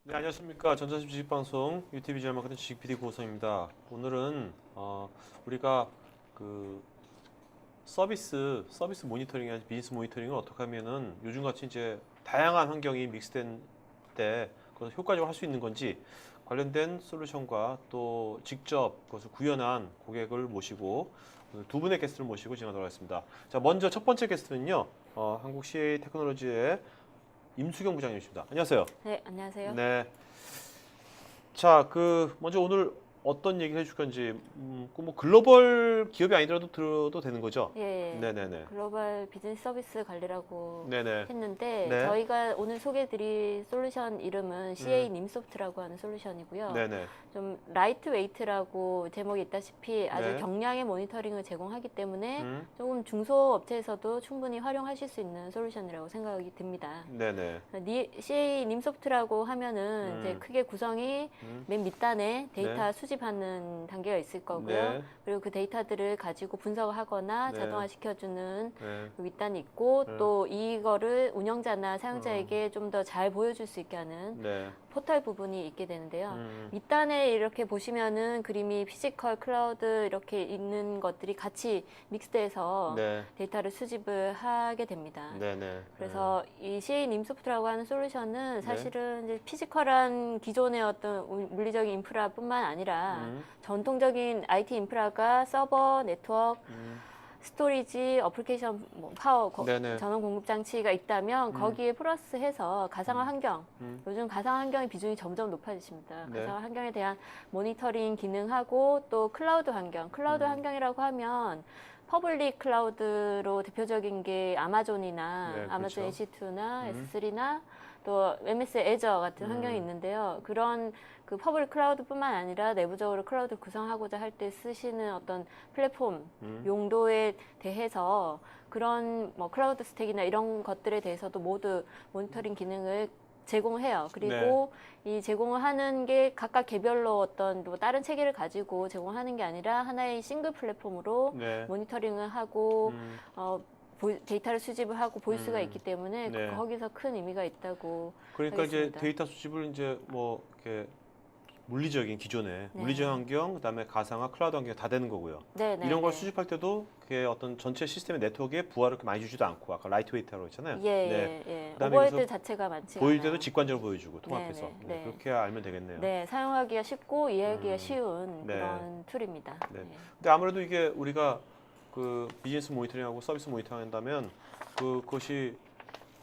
네, 안녕하십니까. 전자집 주식방송 유티비 잘 마케팅 주식 PD 고성입니다. 오늘은 우리가 그 서비스 모니터링, 비즈니스 모니터링을 어떻게 하면은 요즘같이 이제 다양한 환경이 믹스된 때 그것을 효과적으로 할 수 있는 건지 관련된 솔루션과 또 직접 그것을 구현한 고객을 모시고 오늘 두 분의 게스트를 모시고 진행하도록 하겠습니다. 자, 먼저 첫 번째 게스트는요, 한국 CA 테크놀로지의 임수경 부장님이십니다. 안녕하세요. 네, 안녕하세요. 네. 자, 먼저 오늘 어떤 얘기를 해줄 건지, 뭐 글로벌 기업이 아니더라도 들어도 되는 거죠? 예, 네네네. 글로벌 비즈니스 서비스 관리라고 네네. 했는데 네. 저희가 오늘 소개해드릴 솔루션 이름은 CA 음. 님소프트라고 하는 솔루션이고요. 네네. 좀 라이트 웨이트라고 제목이 있다시피 아주 네. 경량의 모니터링을 제공하기 때문에 음. 조금 중소업체에서도 충분히 활용하실 수 있는 솔루션이라고 생각이 듭니다. 네네. CA 님소프트라고 하면은 이제 음. 크게 구성이 음. 맨 밑단에 데이터 네. 수집하는 단계가 있을 거고요. 네. 그리고 그 데이터들을 가지고 분석을 하거나 네. 자동화 시켜주는 네. 그 윗단이 있고 네. 또 이거를 운영자나 사용자에게 좀 더 잘 보여줄 수 있게 하는 네. 포털 부분이 있게 되는데요. 음. 밑단에 이렇게 보시면은 그림이 피지컬, 클라우드 이렇게 있는 것들이 같이 믹스돼서 네. 데이터를 수집을 하게 됩니다. 네네. 그래서 이 CA 님소프트라고 하는 솔루션은 네. 사실은 이제 피지컬한 기존의 어떤 물리적인 인프라뿐만 아니라 전통적인 IT 인프라가 서버, 네트워크, 스토리지, 어플리케이션, 파워, 네네. 전원 공급 장치가 있다면 거기에 플러스해서 가상화 환경, 요즘 가상화 환경의 비중이 점점 높아지십니다. 네. 가상화 환경에 대한 모니터링 기능하고 또 클라우드 환경, 클라우드 환경이라고 하면 퍼블릭 클라우드로 대표적인 게 아마존이나 네, 아마존 그렇죠. EC2나 S3나 또 MS 애저 같은 환경이 있는데요. 그런 그 퍼블릭 클라우드뿐만 아니라 내부적으로 클라우드 구성하고자 할 때 쓰시는 어떤 플랫폼 용도에 대해서 그런 뭐 클라우드 스택이나 이런 것들에 대해서도 모두 모니터링 기능을 제공해요. 그리고 이 제공을 하는 게 각각 개별로 어떤 뭐 다른 체계를 가지고 제공하는 게 아니라 하나의 싱글 플랫폼으로 네. 모니터링을 하고 데이터를 수집을 하고 볼 수가 있기 때문에 네. 거기서 큰 의미가 있다고 그러니까 하겠습니다. 이제 데이터 수집을 이제 뭐 이렇게 물리적인 기존의 네. 물리적 환경, 그다음에 가상화, 클라우드 환경 다 되는 거고요. 네, 네, 이런 걸 네. 수집할 때도 그게 어떤 전체 시스템의 네트워크에 부하를 그렇게 많이 주지도 않고 아까 라이트웨이트라고 했잖아요. 예, 네. 예, 예. 그다음에 오버헤드 그래서 자체가 많지 보일 않아요. 때도 직관적으로 보여주고 통합해서 네, 네, 네. 그렇게 알면 되겠네요. 네, 사용하기가 쉽고 이해하기가 쉬운 네. 그런 툴입니다. 네. 네. 근데 아무래도 이게 우리가 그 비즈니스 모니터링하고 서비스 모니터링 한다면 그것이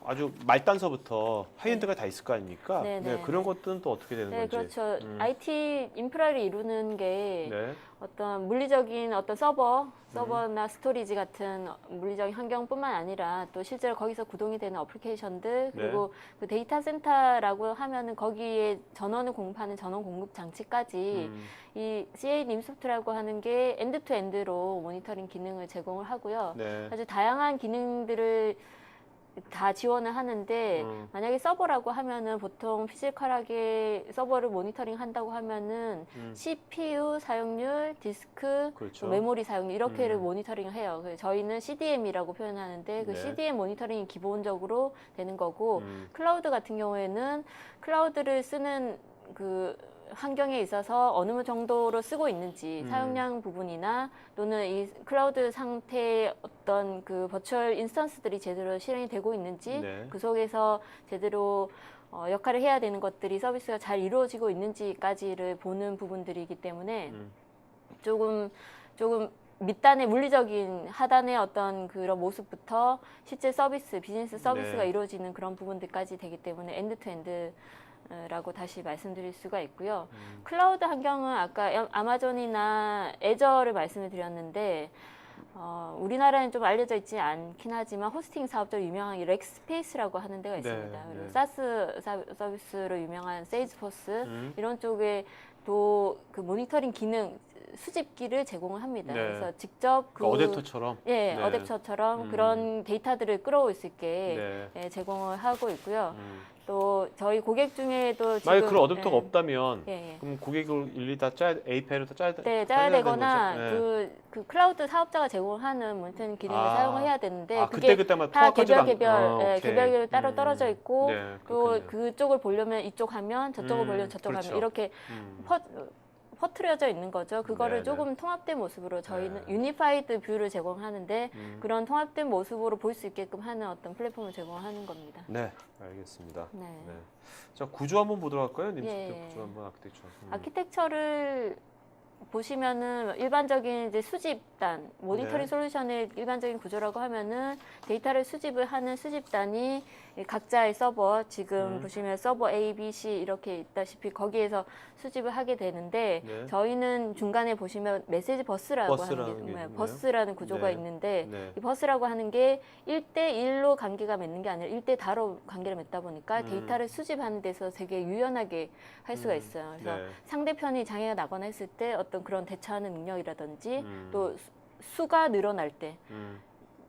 아주 말단서부터 하이엔드가 다 있을 거 아닙니까? 네, 네, 그런 네. 것들은 또 어떻게 되는 네, 건지. 그렇죠. IT 인프라를 이루는 게 네. 어떤 물리적인 어떤 서버나 스토리지 같은 물리적인 환경뿐만 아니라 또 실제로 거기서 구동이 되는 어플리케이션들 그리고 그 데이터 센터라고 하면은 거기에 전원을 공급하는 전원 공급 장치까지 이 CA 님소프트라고 하는 게 엔드 투 엔드로 모니터링 기능을 제공을 하고요. 네. 아주 다양한 기능들을 다 지원을 하는데 만약에 서버라고 하면은 보통 피지컬하게 서버를 모니터링 한다고 하면은 CPU 사용률, 디스크, 그렇죠. 또 메모리 사용률 이렇게를 모니터링을 해요. 그래서 저희는 CDM이라고 표현하는데 그 네. CDM 모니터링이 기본적으로 되는 거고 클라우드 같은 경우에는 클라우드를 쓰는 그 환경에 있어서 어느 정도로 쓰고 있는지 사용량 부분이나 또는 이 클라우드 상태의 어떤 그 버추얼 인스턴스들이 제대로 실행이 되고 있는지 네. 그 속에서 제대로 역할을 해야 되는 것들이 서비스가 잘 이루어지고 있는지까지를 보는 부분들이기 때문에 조금 밑단의 물리적인 하단의 어떤 그런 모습부터 실제 서비스, 비즈니스 서비스가 네. 이루어지는 그런 부분들까지 되기 때문에 엔드 투 엔드 라고 다시 말씀드릴 수가 있고요. 클라우드 환경은 아까 아마존이나 애저를 말씀을 드렸는데 우리나라에는 좀 알려져 있지 않긴 하지만 호스팅 사업자로 유명한 이 렉스페이스라고 하는 데가 있습니다. 그리고 사스 서비스로 유명한 세일즈포스 이런 쪽에 또 그 모니터링 기능 수집기를 제공을 합니다. 네. 그래서 직접 어댑터처럼. 예, 네. 어댑터처럼 그런 데이터들을 끌어올 수 있게 제공을 하고 있고요. 또 저희 고객 중에도 지금 만약 그런 어댑터가 예, 없다면 예, 예. 그럼 고객을 일일이 다 짜야 API로 다 짜야 네, 짜야 짜야 되는 되거나 거죠? 예. 그 클라우드 사업자가 제공하는 모니터링 기능을 아. 사용을 해야 되는데 아, 그게 그때마다 다 통합하지가 개별 오케이. 개별 따로 떨어져 있고 네, 또 그렇군요. 그쪽을 보려면 이쪽 화면, 저쪽을 보려면 저쪽 그렇죠. 화면 이렇게 음. 퍼트려져 있는 거죠. 그거를 네, 조금 통합된 모습으로 저희는 네. 유니파이드 뷰를 제공하는데 음. 그런 통합된 모습으로 볼 수 있게끔 하는 어떤 플랫폼을 제공하는 겁니다. 네, 알겠습니다. 네. 네. 자, 구조 한번 보도록 할까요? 님스트 예. 구조 한번 아키텍처. 아키텍처를 보시면은 일반적인 이제 수집단 모니터링 네. 솔루션의 일반적인 구조라고 하면은 데이터를 수집을 하는 수집단이 각자의 서버 지금 보시면 서버 A, B, C 이렇게 있다시피 거기에서 수집을 하게 되는데 네. 저희는 중간에 보시면 메시지 버스라고 버스라는 하는 게 게 있네요. 버스라는 구조가 네. 있는데 네. 이 버스라고 하는 게 1대1로 관계가 맺는 게 아니라 1대 다로 관계를 맺다 보니까 데이터를 수집하는 데서 되게 유연하게 할 수가 있어요. 그래서 네. 상대편이 장애가 나거나 했을 때 어떤 그런 대처하는 능력이라든지 음. 또 수가 늘어날 때 음.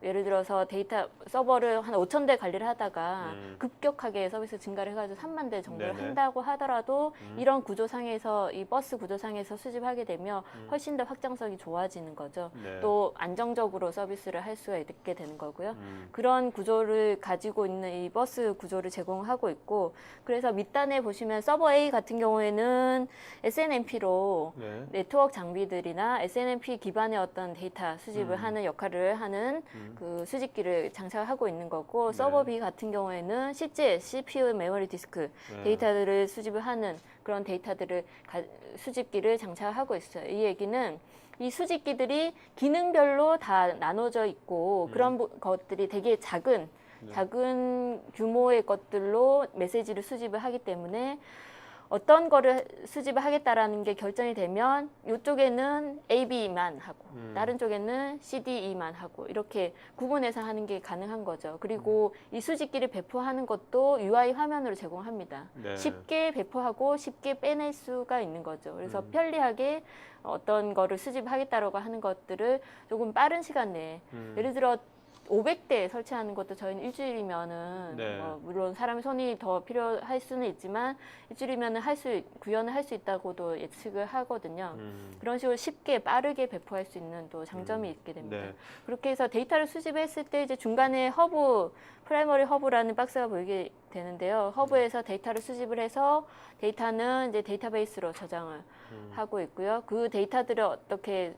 예를 들어서 데이터 서버를 한 5,000대 관리를 하다가 음. 급격하게 서비스 증가를 해가지고 3만 대 정도를 네네. 한다고 하더라도 이런 구조상에서 이 버스 구조상에서 수집하게 되면 훨씬 더 확장성이 좋아지는 거죠. 네. 또 안정적으로 서비스를 할 수가 있게 되는 거고요. 음. 그런 구조를 가지고 있는 이 버스 구조를 제공하고 있고 그래서 밑단에 보시면 서버 A 같은 경우에는 SNMP로 네. 네트워크 장비들이나 SNMP 기반의 어떤 데이터 수집을 하는 역할을 하는 그 수집기를 장착하고 있는 거고 네. 서버 B 같은 경우에는 실제 CPU 메모리 디스크 네. 데이터들을 수집을 하는 그런 데이터들을 수집기를 장착하고 있어요. 이 얘기는 이 수집기들이 기능별로 다 나눠져 있고 그런 것들이 되게 작은 규모의 것들로 메시지를 수집을 하기 때문에 어떤 거를 수집을 하겠다라는 게 결정이 되면 이쪽에는 A, B만 하고 다른 쪽에는 C, D, E만 하고 이렇게 구분해서 하는 게 가능한 거죠. 그리고 이 수집기를 배포하는 것도 UI 화면으로 제공합니다. 네. 쉽게 배포하고 쉽게 빼낼 수가 있는 거죠. 그래서 편리하게 어떤 거를 수집하겠다라고 하는 것들을 조금 빠른 시간 내에 예를 들어 500대 설치하는 것도 저희는 일주일이면은 네. 물론 사람의 손이 더 필요할 수는 있지만 일주일이면은 구현을 할 수 있다고도 예측을 하거든요. 그런 식으로 쉽게 빠르게 배포할 수 있는 또 장점이 있게 됩니다. 네. 그렇게 해서 데이터를 수집했을 때 이제 중간에 프라이머리 허브라는 박스가 보이게 되는데요. 허브에서 데이터를 수집을 해서 데이터는 이제 데이터베이스로 저장을 하고 있고요. 그 데이터들을 어떻게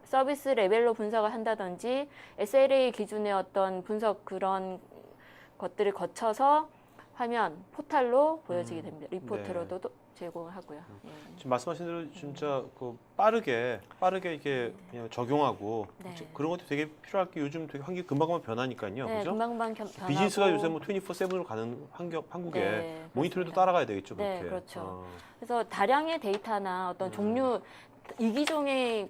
서비스 레벨로 분석을 한다든지 SLA 기준의 어떤 분석 그런 것들을 거쳐서 화면 포탈로 보여지게 됩니다. 리포트로도 제공을 하고요. 예. 지금 말씀하신 대로 진짜 그 빠르게 이렇게 그냥 적용하고 네. 그런 것도 되게 필요할 게 요즘 되게 환경이 금방금방 변하니까요. 네, 그죠? 금방금방 변하고 비즈니스가 요새 뭐 24/7으로 가는 한국에 네, 모니터링도 맞습니다. 따라가야 되겠죠. 네, 그렇게. 그렇죠. 그래서 다량의 데이터나 어떤 종류 이기종의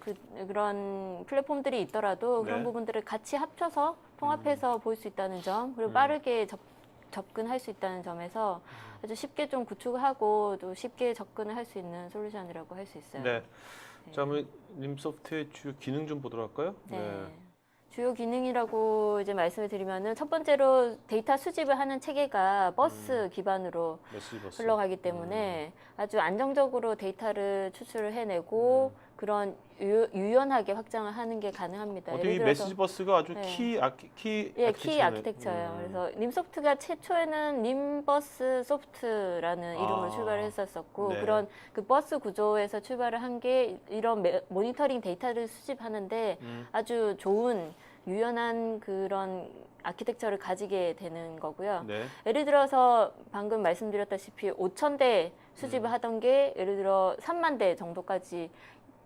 그런 플랫폼들이 있더라도 그런 네. 부분들을 같이 합쳐서 통합해서 볼 수 있다는 점 그리고 빠르게 접근할 수 있다는 점에서 아주 쉽게 좀 구축하고 또 쉽게 접근을 할 수 있는 솔루션이라고 할 수 있어요. 네. 자, 그러면 림소프트의 주요 기능 좀 보도록 할까요? 네. 주요 기능이라고 이제 말씀을 드리면은 첫 번째로 데이터 수집을 하는 체계가 버스 기반으로 메시지 버스. 흘러가기 때문에 아주 안정적으로 데이터를 추출을 해내고 그런 유연하게 확장을 하는 게 가능합니다. 어떻게 이 예를 들어서 메시지 버스가 아주 네. 키 키 아키텍처예요. 그래서 림소프트가 최초에는 림버스 소프트라는 이름으로 출발을 했었었고 네. 그런 그 버스 구조에서 출발을 한 게 이런 모니터링 데이터를 수집하는데 아주 좋은 유연한 그런 아키텍처를 가지게 되는 거고요. 네. 예를 들어서 방금 말씀드렸다시피 5,000대 수집을 하던 게 예를 들어 3만 대 정도까지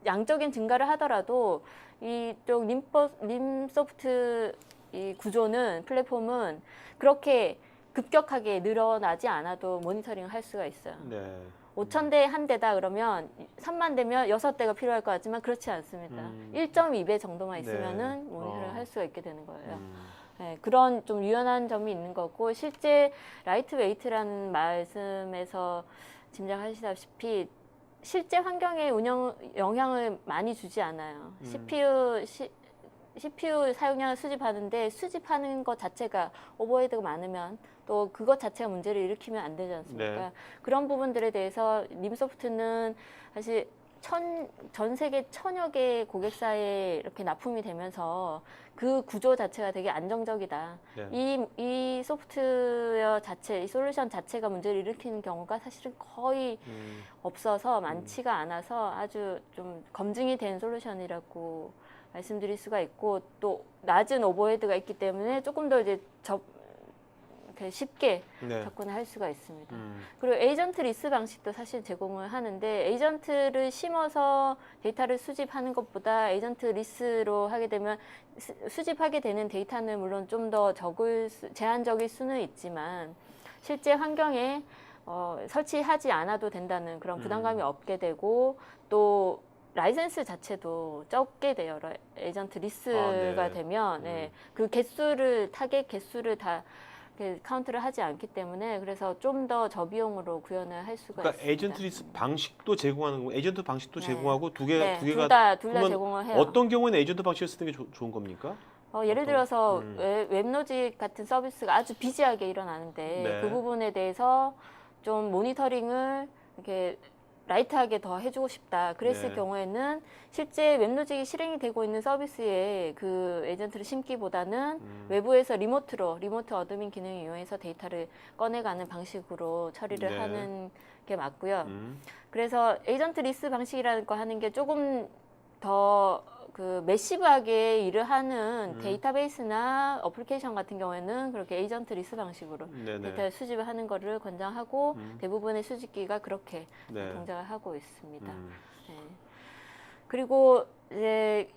양적인 증가를 하더라도 이쪽 림소프트 이 구조는 플랫폼은 그렇게 급격하게 늘어나지 않아도 모니터링을 할 수가 있어요. 네. 5,000대 한 대다 그러면 3만 대면 6대가 필요할 것 같지만 그렇지 않습니다. 1.2배 정도만 있으면은 모니터링을 할 수가 있게 되는 거예요. 네, 그런 좀 유연한 점이 있는 거고 실제 라이트 웨이트라는 말씀에서 짐작하시다시피 실제 환경에 영향을 많이 주지 않아요. CPU CPU 사용량을 수집하는데 수집하는 것 자체가 오버헤드가 많으면 또 그것 자체가 문제를 일으키면 안 되지 않습니까? 네. 그런 부분들에 대해서 림소프트는 사실 전 세계 1000여 개 고객사에 이렇게 납품이 되면서 그 구조 자체가 되게 안정적이다. 네. 이 소프트웨어 자체, 이 솔루션 자체가 문제를 일으키는 경우가 사실은 거의 없어서 많지가 않아서 아주 좀 검증이 된 솔루션이라고 말씀드릴 수가 있고 또 낮은 오버헤드가 있기 때문에 조금 더 이제 이렇게 쉽게 네. 접근을 할 수가 있습니다. 그리고 에이전트 리스 방식도 사실 제공을 하는데 에이전트를 심어서 데이터를 수집하는 것보다 에이전트 리스로 하게 되면 수집하게 되는 데이터는 물론 좀 더 제한적일 수는 있지만 실제 환경에 설치하지 않아도 된다는 그런 부담감이 없게 되고 또 라이센스 자체도 적게 돼요. 에이전트 리스가 네. 되면 그 개수를 타겟 개수를 다 카운트를 하지 않기 때문에 그래서 좀 더 저비용으로 구현을 할 수가 그러니까 있습니다. 에이전트 리스 방식도 제공하는 거고 에이전트 방식도 네. 제공하고 두 네, 개가 둘 다 제공을 해요. 어떤 경우에는 에이전트 방식을 쓰는 게 좋은 겁니까? 예를 들어서 음. 웹로직 같은 서비스가 아주 비지하게 일어나는데 네. 그 부분에 대해서 좀 모니터링을 이렇게 라이트하게 더 해주고 싶다. 그랬을 네. 경우에는 실제 웹로직이 실행이 되고 있는 서비스에 그 에이전트를 심기보다는 외부에서 리모트 어드민 기능을 이용해서 데이터를 꺼내가는 방식으로 처리를 네. 하는 게 맞고요. 그래서 에이전트 리스 방식이라는 거 하는 게 조금 더 그 매시브하게 일을 하는 데이터베이스나 어플리케이션 같은 경우에는 그렇게 에이전트 리스 방식으로 네네. 데이터 수집을 하는 거를 권장하고 대부분의 수집기가 그렇게 네. 동작을 하고 있습니다. 네. 그리고 이제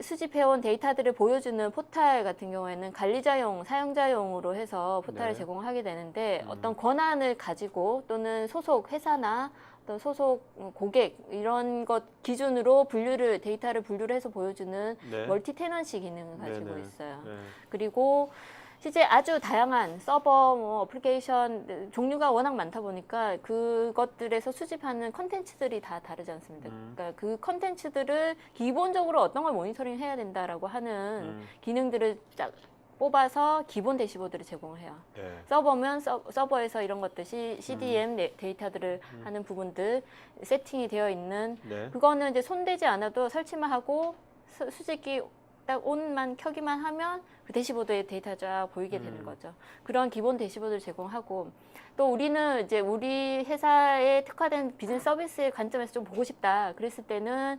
수집해온 데이터들을 보여주는 포탈 같은 경우에는 관리자용, 사용자용으로 해서 포탈을 네. 제공하게 되는데 어떤 권한을 가지고 또는 소속 회사나 어떤 소속 고객 이런 것 기준으로 데이터를 분류를 해서 보여주는 네. 멀티 테넌시 기능을 가지고 네네. 있어요. 네. 그리고 실제 아주 다양한 서버, 어플리케이션 종류가 워낙 많다 보니까 그것들에서 수집하는 컨텐츠들이 다 다르지 않습니까? 그러니까 그 컨텐츠들을 기본적으로 어떤 걸 모니터링 해야 된다라고 하는 기능들을 딱 뽑아서 기본 대시보드를 제공을 해요. 네. 서버면 서버에서 이런 것들 CDM 데이터들을 하는 부분들 세팅이 되어 있는 네. 그거는 이제 손대지 않아도 설치만 하고 수집기 딱 온만 켜기만 하면 그 대시보드에 데이터 쫙 보이게 되는 거죠. 그런 기본 대시보드를 제공하고 또 우리는 이제 우리 회사에 특화된 비즈니스 서비스의 관점에서 좀 보고 싶다. 그랬을 때는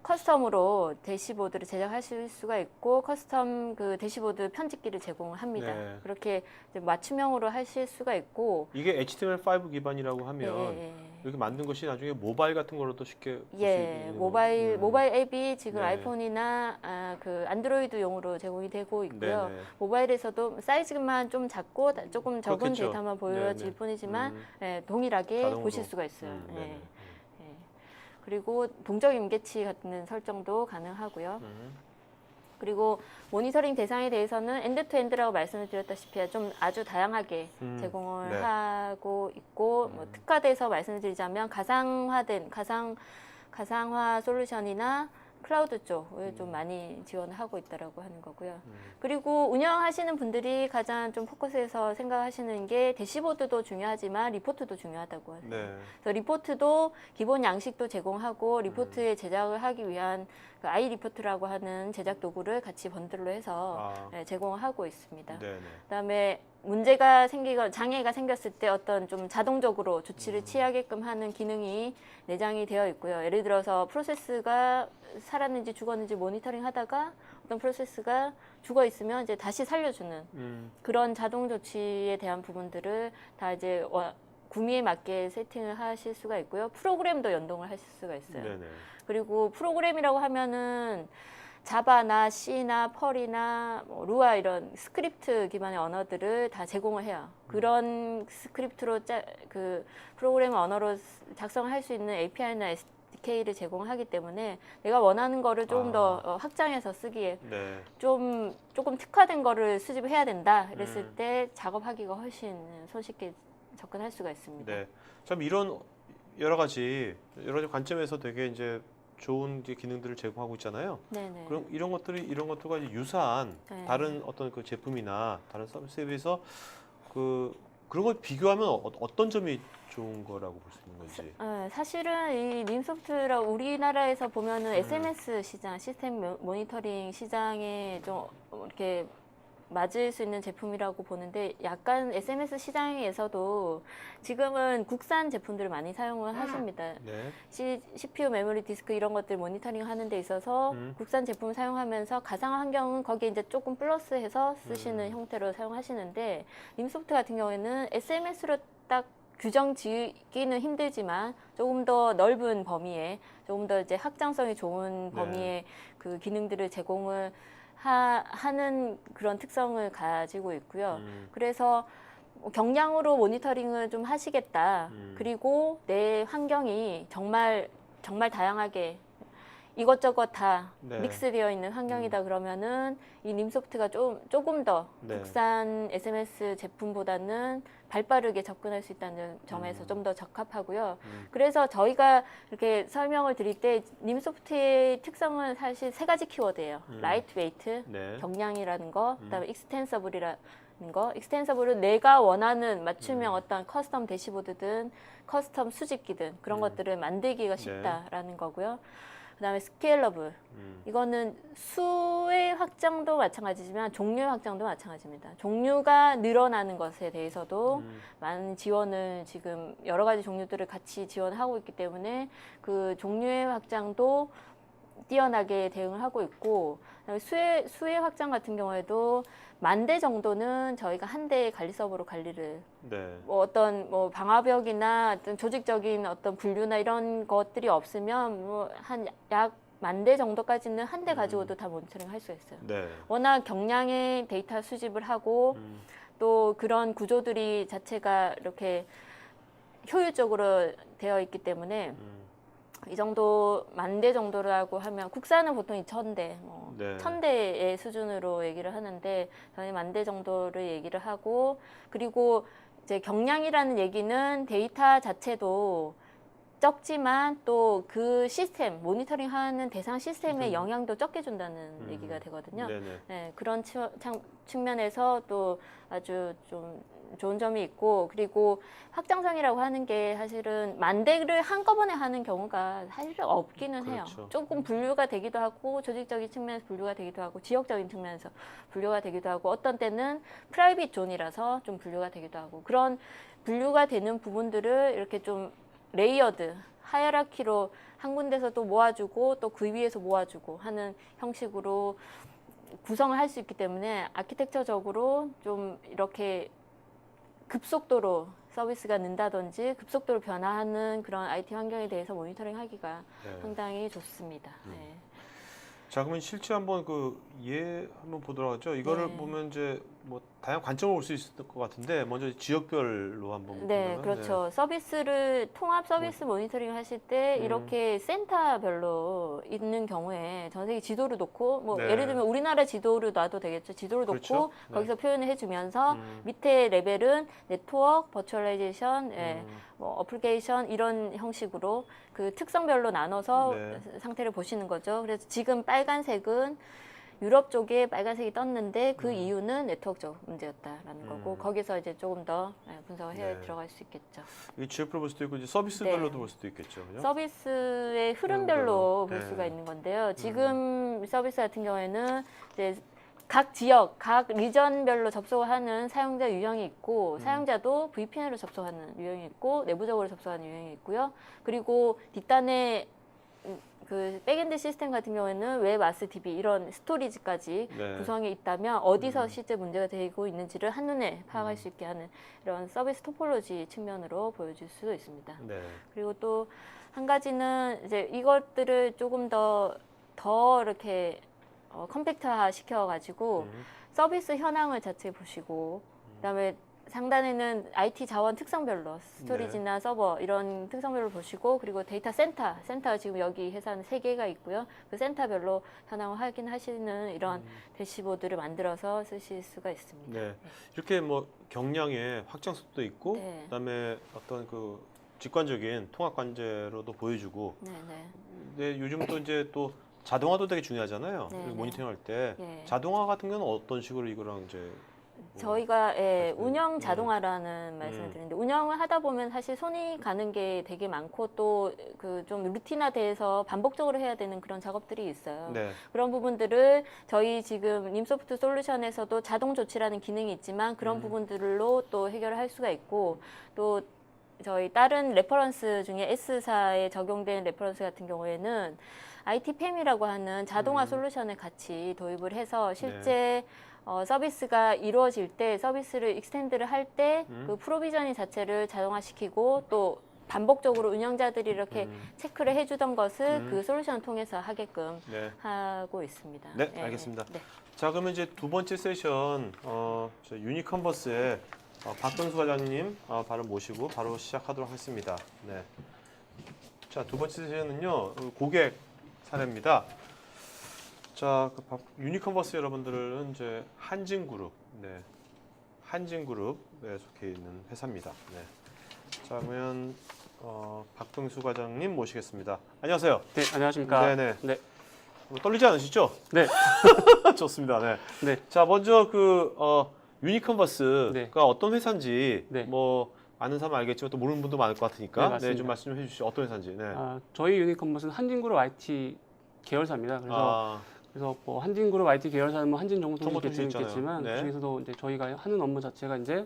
커스텀으로 대시보드를 제작하실 수가 있고 커스텀 그 대시보드 편집기를 제공을 합니다. 네. 그렇게 이제 맞춤형으로 하실 수가 있고 이게 HTML5 기반이라고 하면 이렇게 만든 것이 나중에 모바일 같은 거로도 쉽게 볼수 있는 모바일 앱이 지금 네. 아이폰이나 그 안드로이드용으로 제공이 되고 있고요. 네네. 모바일에서도 사이즈만 좀 작고 조금 적은 그렇겠죠. 데이터만 보여질 네네. 뿐이지만 동일하게 자동으로. 보실 수가 있어요. 네네. 그리고 동적 임계치 같은 설정도 가능하고요. 그리고 모니터링 대상에 대해서는 엔드투엔드라고 말씀을 드렸다시피 좀 아주 다양하게 제공을 네. 하고 있고 뭐 특화돼서 말씀을 드리자면 가상화 솔루션이나 클라우드 쪽을 좀 많이 지원하고 있다라고 하는 거고요. 그리고 운영하시는 분들이 가장 좀 포커스해서 생각하시는 게 대시보드도 중요하지만 리포트도 중요하다고 하세요. 네. 그래서 리포트도 기본 양식도 제공하고 리포트의 제작을 하기 위한 그 아이 리포트라고 하는 제작 도구를 같이 번들로 해서 제공을 하고 있습니다. 네네. 그다음에 장애가 생겼을 때 어떤 좀 자동적으로 조치를 취하게끔 하는 기능이 내장이 되어 있고요. 예를 들어서 프로세스가 살았는지 죽었는지 모니터링 하다가 어떤 프로세스가 죽어 있으면 이제 다시 살려주는 그런 자동 조치에 대한 부분들을 다 이제 구미에 맞게 세팅을 하실 수가 있고요. 프로그램도 연동을 하실 수가 있어요. 네네. 그리고 프로그램이라고 하면은 자바나 C나 펄이나 루아 이런 스크립트 기반의 언어들을 다 제공을 해요. 그런 스크립트로 그 프로그램 언어로 작성을 할 수 있는 API나 SDK를 제공하기 때문에 내가 원하는 거를 조금 더 확장해서 쓰기에 네. 조금 특화된 거를 수집을 해야 된다. 이랬을 때 작업하기가 훨씬 손쉽게 접근할 수가 있습니다. 네. 참 이런 여러 가지 관점에서 되게 이제 좋은 이제 기능들을 제공하고 있잖아요. 네네. 그럼 이런 것들과 이제 유사한 네. 다른 어떤 그 제품이나 다른 서비스에 비해서 그런 걸 비교하면 어떤 점이 좋은 거라고 볼 수 있는 건지. 사실은 이 림소프트라 우리나라에서 보면은 음. SMS 시장, 시스템 모니터링 시장에 좀 이렇게 맞을 수 있는 제품이라고 보는데 약간 SMS 시장에서도 지금은 국산 제품들을 많이 사용을 하십니다. 네. CPU, 메모리, 디스크 이런 것들 모니터링 하는 데 있어서 국산 제품을 사용하면서 가상 환경은 거기에 이제 조금 플러스해서 쓰시는 형태로 사용하시는데 림소프트 같은 경우에는 SMS로 딱 규정 지기는 힘들지만 조금 더 넓은 범위에 조금 더 이제 확장성이 좋은 범위의 그 기능들을 제공을 하는 그런 특성을 가지고 있고요. 그래서 경량으로 모니터링을 좀 하시겠다. 그리고 내 환경이 정말 다양하게 이것저것 다 네. 믹스되어 있는 환경이다 그러면은 이 림소프트가 조금 더 네. 국산 SMS 제품보다는 발빠르게 접근할 수 있다는 점에서 좀 더 적합하고 그래서 저희가 이렇게 설명을 드릴 때 림소프트의 특성은 사실 세 가지 키워드예요. 라이트 웨이트, 네. 경량이라는 거, 그다음에 익스텐서블이라는 거. 익스텐서블은 내가 원하는 맞춤형 어떤 커스텀 대시보드든 커스텀 수집기든 그런 것들을 만들기가 쉽다라는 거고요. 그다음에 스케일러블. 이거는 수의 확장도 마찬가지지만 종류의 확장도 마찬가지입니다. 종류가 늘어나는 것에 대해서도 많은 지원을 지금 여러 가지 종류들을 같이 지원하고 있기 때문에 그 종류의 확장도 뛰어나게 대응을 하고 있고 그다음에 수의 확장 같은 경우에도 10,000대 정도는 저희가 한 대의 관리 서버로 관리를 네. 뭐 어떤 뭐 방화벽이나 어떤 조직적인 어떤 분류나 이런 것들이 없으면 뭐 한 약 10,000대 정도까지는 한 대 가지고도 다 모니터링 할 수 있어요. 네. 워낙 경량의 데이터 수집을 하고 또 그런 구조들이 자체가 이렇게 효율적으로 되어 있기 때문에 이 정도 10,000대 정도라고 하면 국산은 보통 2,000대, 뭐 네. 1,000대의 수준으로 얘기를 하는데 저희 10,000대 정도를 얘기를 하고 그리고 이제 경량이라는 얘기는 데이터 자체도 적지만 또 그 시스템 모니터링 하는 대상 시스템의 영향도 적게 준다는 얘기가 되거든요. 네네. 네, 그런 측면에서 또 아주 좀 좋은 점이 있고 그리고 확장성이라고 하는 게 사실은 10,000대를 한꺼번에 하는 경우가 사실 없기는 해요. 그렇죠. 조금 분류가 되기도 하고 조직적인 측면에서 분류가 되기도 하고 지역적인 측면에서 분류가 되기도 하고 어떤 때는 프라이빗 존이라서 좀 분류가 되기도 하고 그런 분류가 되는 부분들을 이렇게 좀 레이어드, 하이어라키로 한 군데서 또 모아주고 또 그 위에서 모아주고 하는 형식으로 구성을 할 수 있기 때문에 아키텍처적으로 좀 이렇게 급속도로 서비스가 는다든지 급속도로 변화하는 그런 IT 환경에 대해서 모니터링 하기가 네. 상당히 좋습니다. 네. 자, 그러면 실제 한번 한번 보도록 하죠. 이거를 네. 보면 이제 뭐 다양한 관점을 볼 수 있을 것 같은데 먼저 지역별로 한번 네, 보면은, 그렇죠. 서비스를 통합 서비스 모니터링 하실 때 이렇게 센터별로 있는 경우에 전 세계 지도를 놓고 뭐 네. 예를 들면 우리나라 지도를 놔도 되겠죠. 지도를 그렇죠. 놓고 네. 거기서 표현을 해주면서 밑에 레벨은 네트워크, 버추얼라이제이션, 뭐 어플리케이션 이런 형식으로 그 특성별로 나눠서 네. 상태를 보시는 거죠. 그래서 지금 빨간색은 유럽 쪽에 빨간색이 떴는데 그 이유는 네트워크적 문제였다라는 거고 거기서 이제 조금 더 분석을 해 네. 들어갈 수 있겠죠. 이 지역별로 볼 수도 있고 이제 서비스별로도 네. 볼 수도 있겠죠. 그죠? 서비스의 흐름별로 볼 네. 수가 있는 건데요. 지금 서비스 같은 경우에는 이제 각 지역, 각 리전별로 접속을 하는 사용자 유형이 있고 사용자도 VPN으로 접속하는 유형이 있고 내부적으로 접속하는 유형이 있고요. 그리고 뒷단에 그 백엔드 시스템 같은 경우에는 웹 RDB 이런 스토리지까지 네. 구성이 있다면 어디서 실제 문제가 되고 있는지를 한눈에 파악할 수 있게 하는 이런 서비스 토폴로지 측면으로 보여줄 수도 있습니다. 네. 그리고 또 한 가지는 이제 이것들을 조금 더 이렇게 컴팩트화 시켜가지고 서비스 현황을 자체 보시고 그다음에 상단에는 IT 자원 특성별로 스토리지나 서버 이런 특성별로 보시고 그리고 데이터 센터가 지금 여기 회사는 3개가 있고요. 그 센터별로 현황을 확인하시는 이런 대시보드를 만들어서 쓰실 수가 있습니다. 네. 이렇게 뭐 경량의 확장 속도 있고 네. 그다음에 어떤 그 직관적인 통합 관제로도 보여주고. 네, 네. 근데 요즘 또 이제 또 자동화도 되게 중요하잖아요. 네, 네. 모니터링 할 때 예. 자동화 같은 경우는 어떤 식으로 이거랑 이제 저희가 운영 네. 자동화라는 말씀을 드리는데 운영을 하다 보면 사실 손이 가는 게 되게 많고 또 그 좀 루틴화돼서 반복적으로 해야 되는 그런 작업들이 있어요. 네. 그런 부분들을 저희 지금 림소프트 솔루션에서도 자동 조치라는 기능이 있지만 그런 부분들로 또 해결을 할 수가 있고 또 저희 다른 레퍼런스 중에 S사에 적용된 레퍼런스 같은 경우에는 ITPAM이라고 하는 자동화 솔루션을 같이 도입을 해서 실제 서비스가 이루어질 때 서비스를 익스텐드를 할 때 그 프로비저닝 자체를 자동화시키고 또 반복적으로 운영자들이 이렇게 체크를 해주던 것을 그 솔루션을 통해서 하게끔 네. 하고 있습니다. 네, 예, 알겠습니다. 네. 자, 그러면 이제 두 번째 세션 저 유니컨버스의 박병수 과장님 바로 모시고 바로 시작하도록 하겠습니다. 네. 자, 두 번째 세션은요 고객 사례입니다. 자, 유니컨버스 여러분들은 이제 한진그룹, 네, 한진그룹에 속해 있는 회사입니다. 네. 자, 그러면 박병수 과장님 모시겠습니다. 안녕하세요. 네, 안녕하십니까. 네네. 네. 뭐 떨리지 않으시죠? 네. 좋습니다. 네. 네. 자, 먼저 유니컨버스가 네. 어떤 회사인지 네. 뭐 아는 사람 알겠지만 또 모르는 분도 많을 것 같으니까 네, 맞습니다. 좀 말씀 좀 해주시죠. 어떤 회사인지. 네. 저희 유니컨버스는 한진그룹 IT 계열사입니다. 그래서 뭐 한진그룹 IT 계열사는 뭐 한진 정보통신 정보통신이겠지만 있잖아요. 네. 그중에서도 이제 저희가 하는 업무 자체가 이제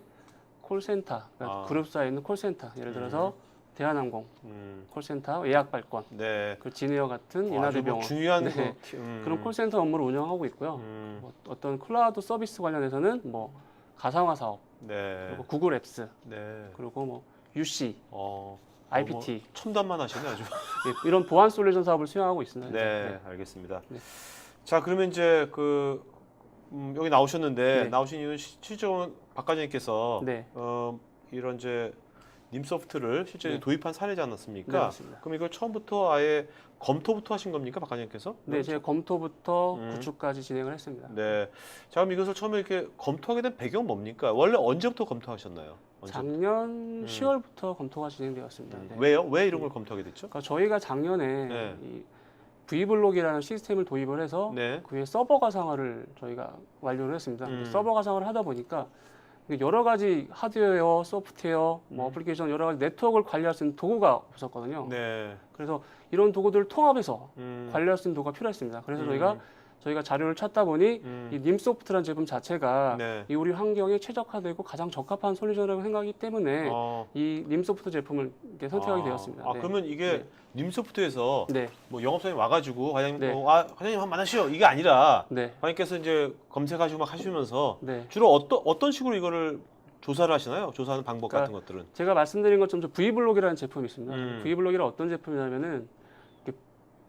콜센터, 그러니까 그룹사에 있는 콜센터, 예를 들어서 대한항공 콜센터, 예약발권, 네. 그 진에어 같은 아주 인하대병원 뭐 중요한 네. 그런 콜센터 업무를 운영하고 있고요. 뭐 어떤 클라우드 서비스 관련해서는 뭐 가상화 사업, 네. 그리고 구글 앱스, 네. 그리고 뭐 UC, 뭐 IPT 첨단만 하시네 아주. 네, 이런 보안 솔루션 사업을 수행하고 있습니다. 네, 알겠습니다. 네. 자, 그러면 이제 여기 나오셨는데 네. 나오신 이유는 실제로 박 과장님께서 네. 이런 이제 님소프트를 실제 네. 도입한 사례지 않았습니까? 네, 맞습니다. 그럼 이걸 처음부터 아예 검토부터 하신 겁니까, 박 과장님께서? 네, 제가 검토부터 구축까지 진행을 했습니다. 네. 자, 그럼 이것을 처음에 이렇게 검토하게 된 배경은 뭡니까? 원래 언제부터 검토하셨나요? 작년 10월부터 검토가 진행되었습니다. 네. 왜요? 왜 이런 걸 검토하게 됐죠? 그러니까 저희가 작년에 네. 이 V블록이라는 시스템을 도입을 해서 네. 그에 서버 가상화를 저희가 완료를 했습니다. 근데 서버 가상화를 하다 보니까 여러 가지 하드웨어, 소프트웨어, 뭐 어플리케이션 여러 가지 네트워크를 관리할 수 있는 도구가 없었거든요. 네. 그래서 이런 도구들을 통합해서 관리할 수 있는 도구가 필요했습니다. 그래서 저희가 자료를 찾다 보니 이 님소프트라는 제품 자체가 네. 이 우리 환경에 최적화되고 가장 적합한 솔루션이라고 생각하기 때문에 이 님소프트 제품을 이렇게 선택하게 되었습니다. 네. 그러면 이게 님소프트에서 네. 뭐 영업사님 와가지고 과장님, 네. 과장님 한번 만나시오 이게 아니라 네. 과장님께서 이제 검색하시고 막 하시면서 네. 주로 어떤 식으로 이거를 조사를 하시나요? 조사하는 방법 같은 것들은? 제가 말씀드린 것처럼 V블록이라는 제품이 있습니다. 음. V블록이란 어떤 제품이냐면은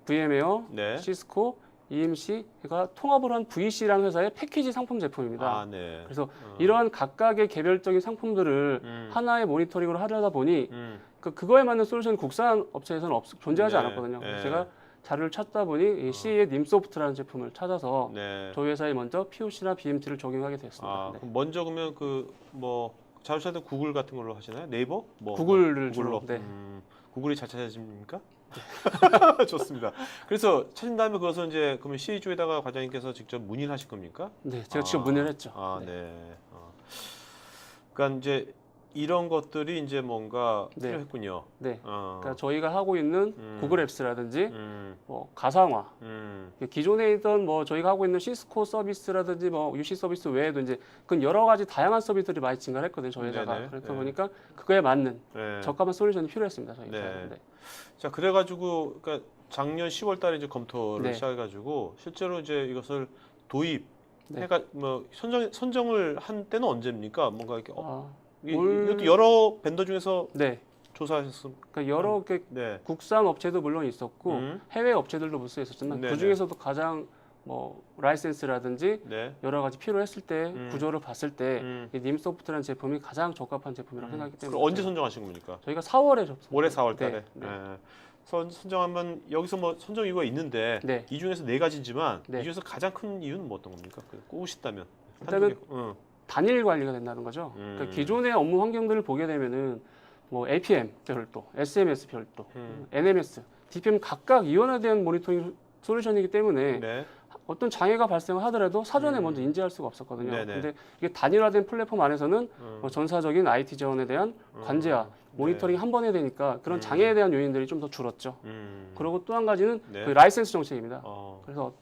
VM웨어, 네. 시스코, EMC가 통합을 한 VC라는 회사의 패키지 상품 제품입니다. 네. 그래서 이러한 각각의 개별적인 상품들을 하나의 모니터링으로 하려다 보니 그거에 맞는 솔루션 국산 업체에서는 존재하지 네. 않았거든요. 그래서 네. 제가 자료를 찾다 보니 이 CE의 님소프트라는 제품을 찾아서 네. 저희 회사에 먼저 POC나 BMT를 적용하게 됐습니다. 네. 그럼 먼저 그러면 뭐 자료 찾을 구글 같은 걸로 하시나요? 네이버? 구글을 구글로? 주로. 네. 구글이 잘 찾아집니까? 좋습니다. 그래서 찾은 다음에 그것은 이제 그러면 CA 쪽에다가 과장님께서 직접 문의를 하실 겁니까? 네, 제가 직접 문의를 했죠. 네. 네. 그러니까 이제 이런 것들이 이제 뭔가 네. 필요했군요. 네. 그러니까 저희가 하고 있는 구글 앱스라든지 뭐 가상화, 기존에 있던 뭐 저희가 하고 있는 시스코 서비스라든지 뭐 UC 서비스 외에도 이제 그 여러 가지 다양한 서비스들이 많이 증가를 했거든요. 저희 회사가. 네네. 그러다 네. 보니까 그거에 맞는 네. 적합한 솔루션이 필요했습니다. 저희 네. 회사는. 네. 자, 그래가지고 그러니까 작년 10월달에 이제 검토를 네. 시작해가지고 실제로 이제 이것을 도입 네. 해가 뭐 선정을 한 때는 언제입니까? 뭔가 이렇게 올- 이것도 여러 벤더 중에서 네. 조사하셨습니까? 그러니까 여러 개 네. 국산 업체도 물론 있었고 해외 업체들도 볼 수 있었지만 네네. 그 중에서도 가장 뭐 라이센스라든지 네. 여러 가지 필요했을 때 구조를 봤을 때 이 음. 님소프트라는 제품이 가장 적합한 제품이라고 생각하기 때문에 그럼 언제 선정하신 겁니까? 저희가 4월에 접수. 올해 4월달에. 네, 네. 선정하면 여기서 뭐 선정 이유가 있는데 네. 이 중에서 네 가지지만 네. 이 중에서 가장 큰 이유는 뭐 어떤 겁니까? 꼽으셨다면 일단은 단일 관리가 된다는 거죠. 음. 그러니까 기존의 업무 환경들을 보게 되면은 뭐 APM 별도, SMS 별도, NMS, DPM 각각 이원에 대한 모니터링 솔루션이기 때문에 네. 어떤 장애가 발생을 하더라도 사전에 먼저 인지할 수가 없었거든요. 네네. 근데 이게 단일화된 플랫폼 안에서는 뭐 전사적인 IT 자원에 대한 관제와 모니터링 한 번에 되니까 그런 장애에 대한 요인들이 좀 더 줄었죠. 그리고 또 한 가지는 네. 그 라이센스 정책입니다. 어. 그래서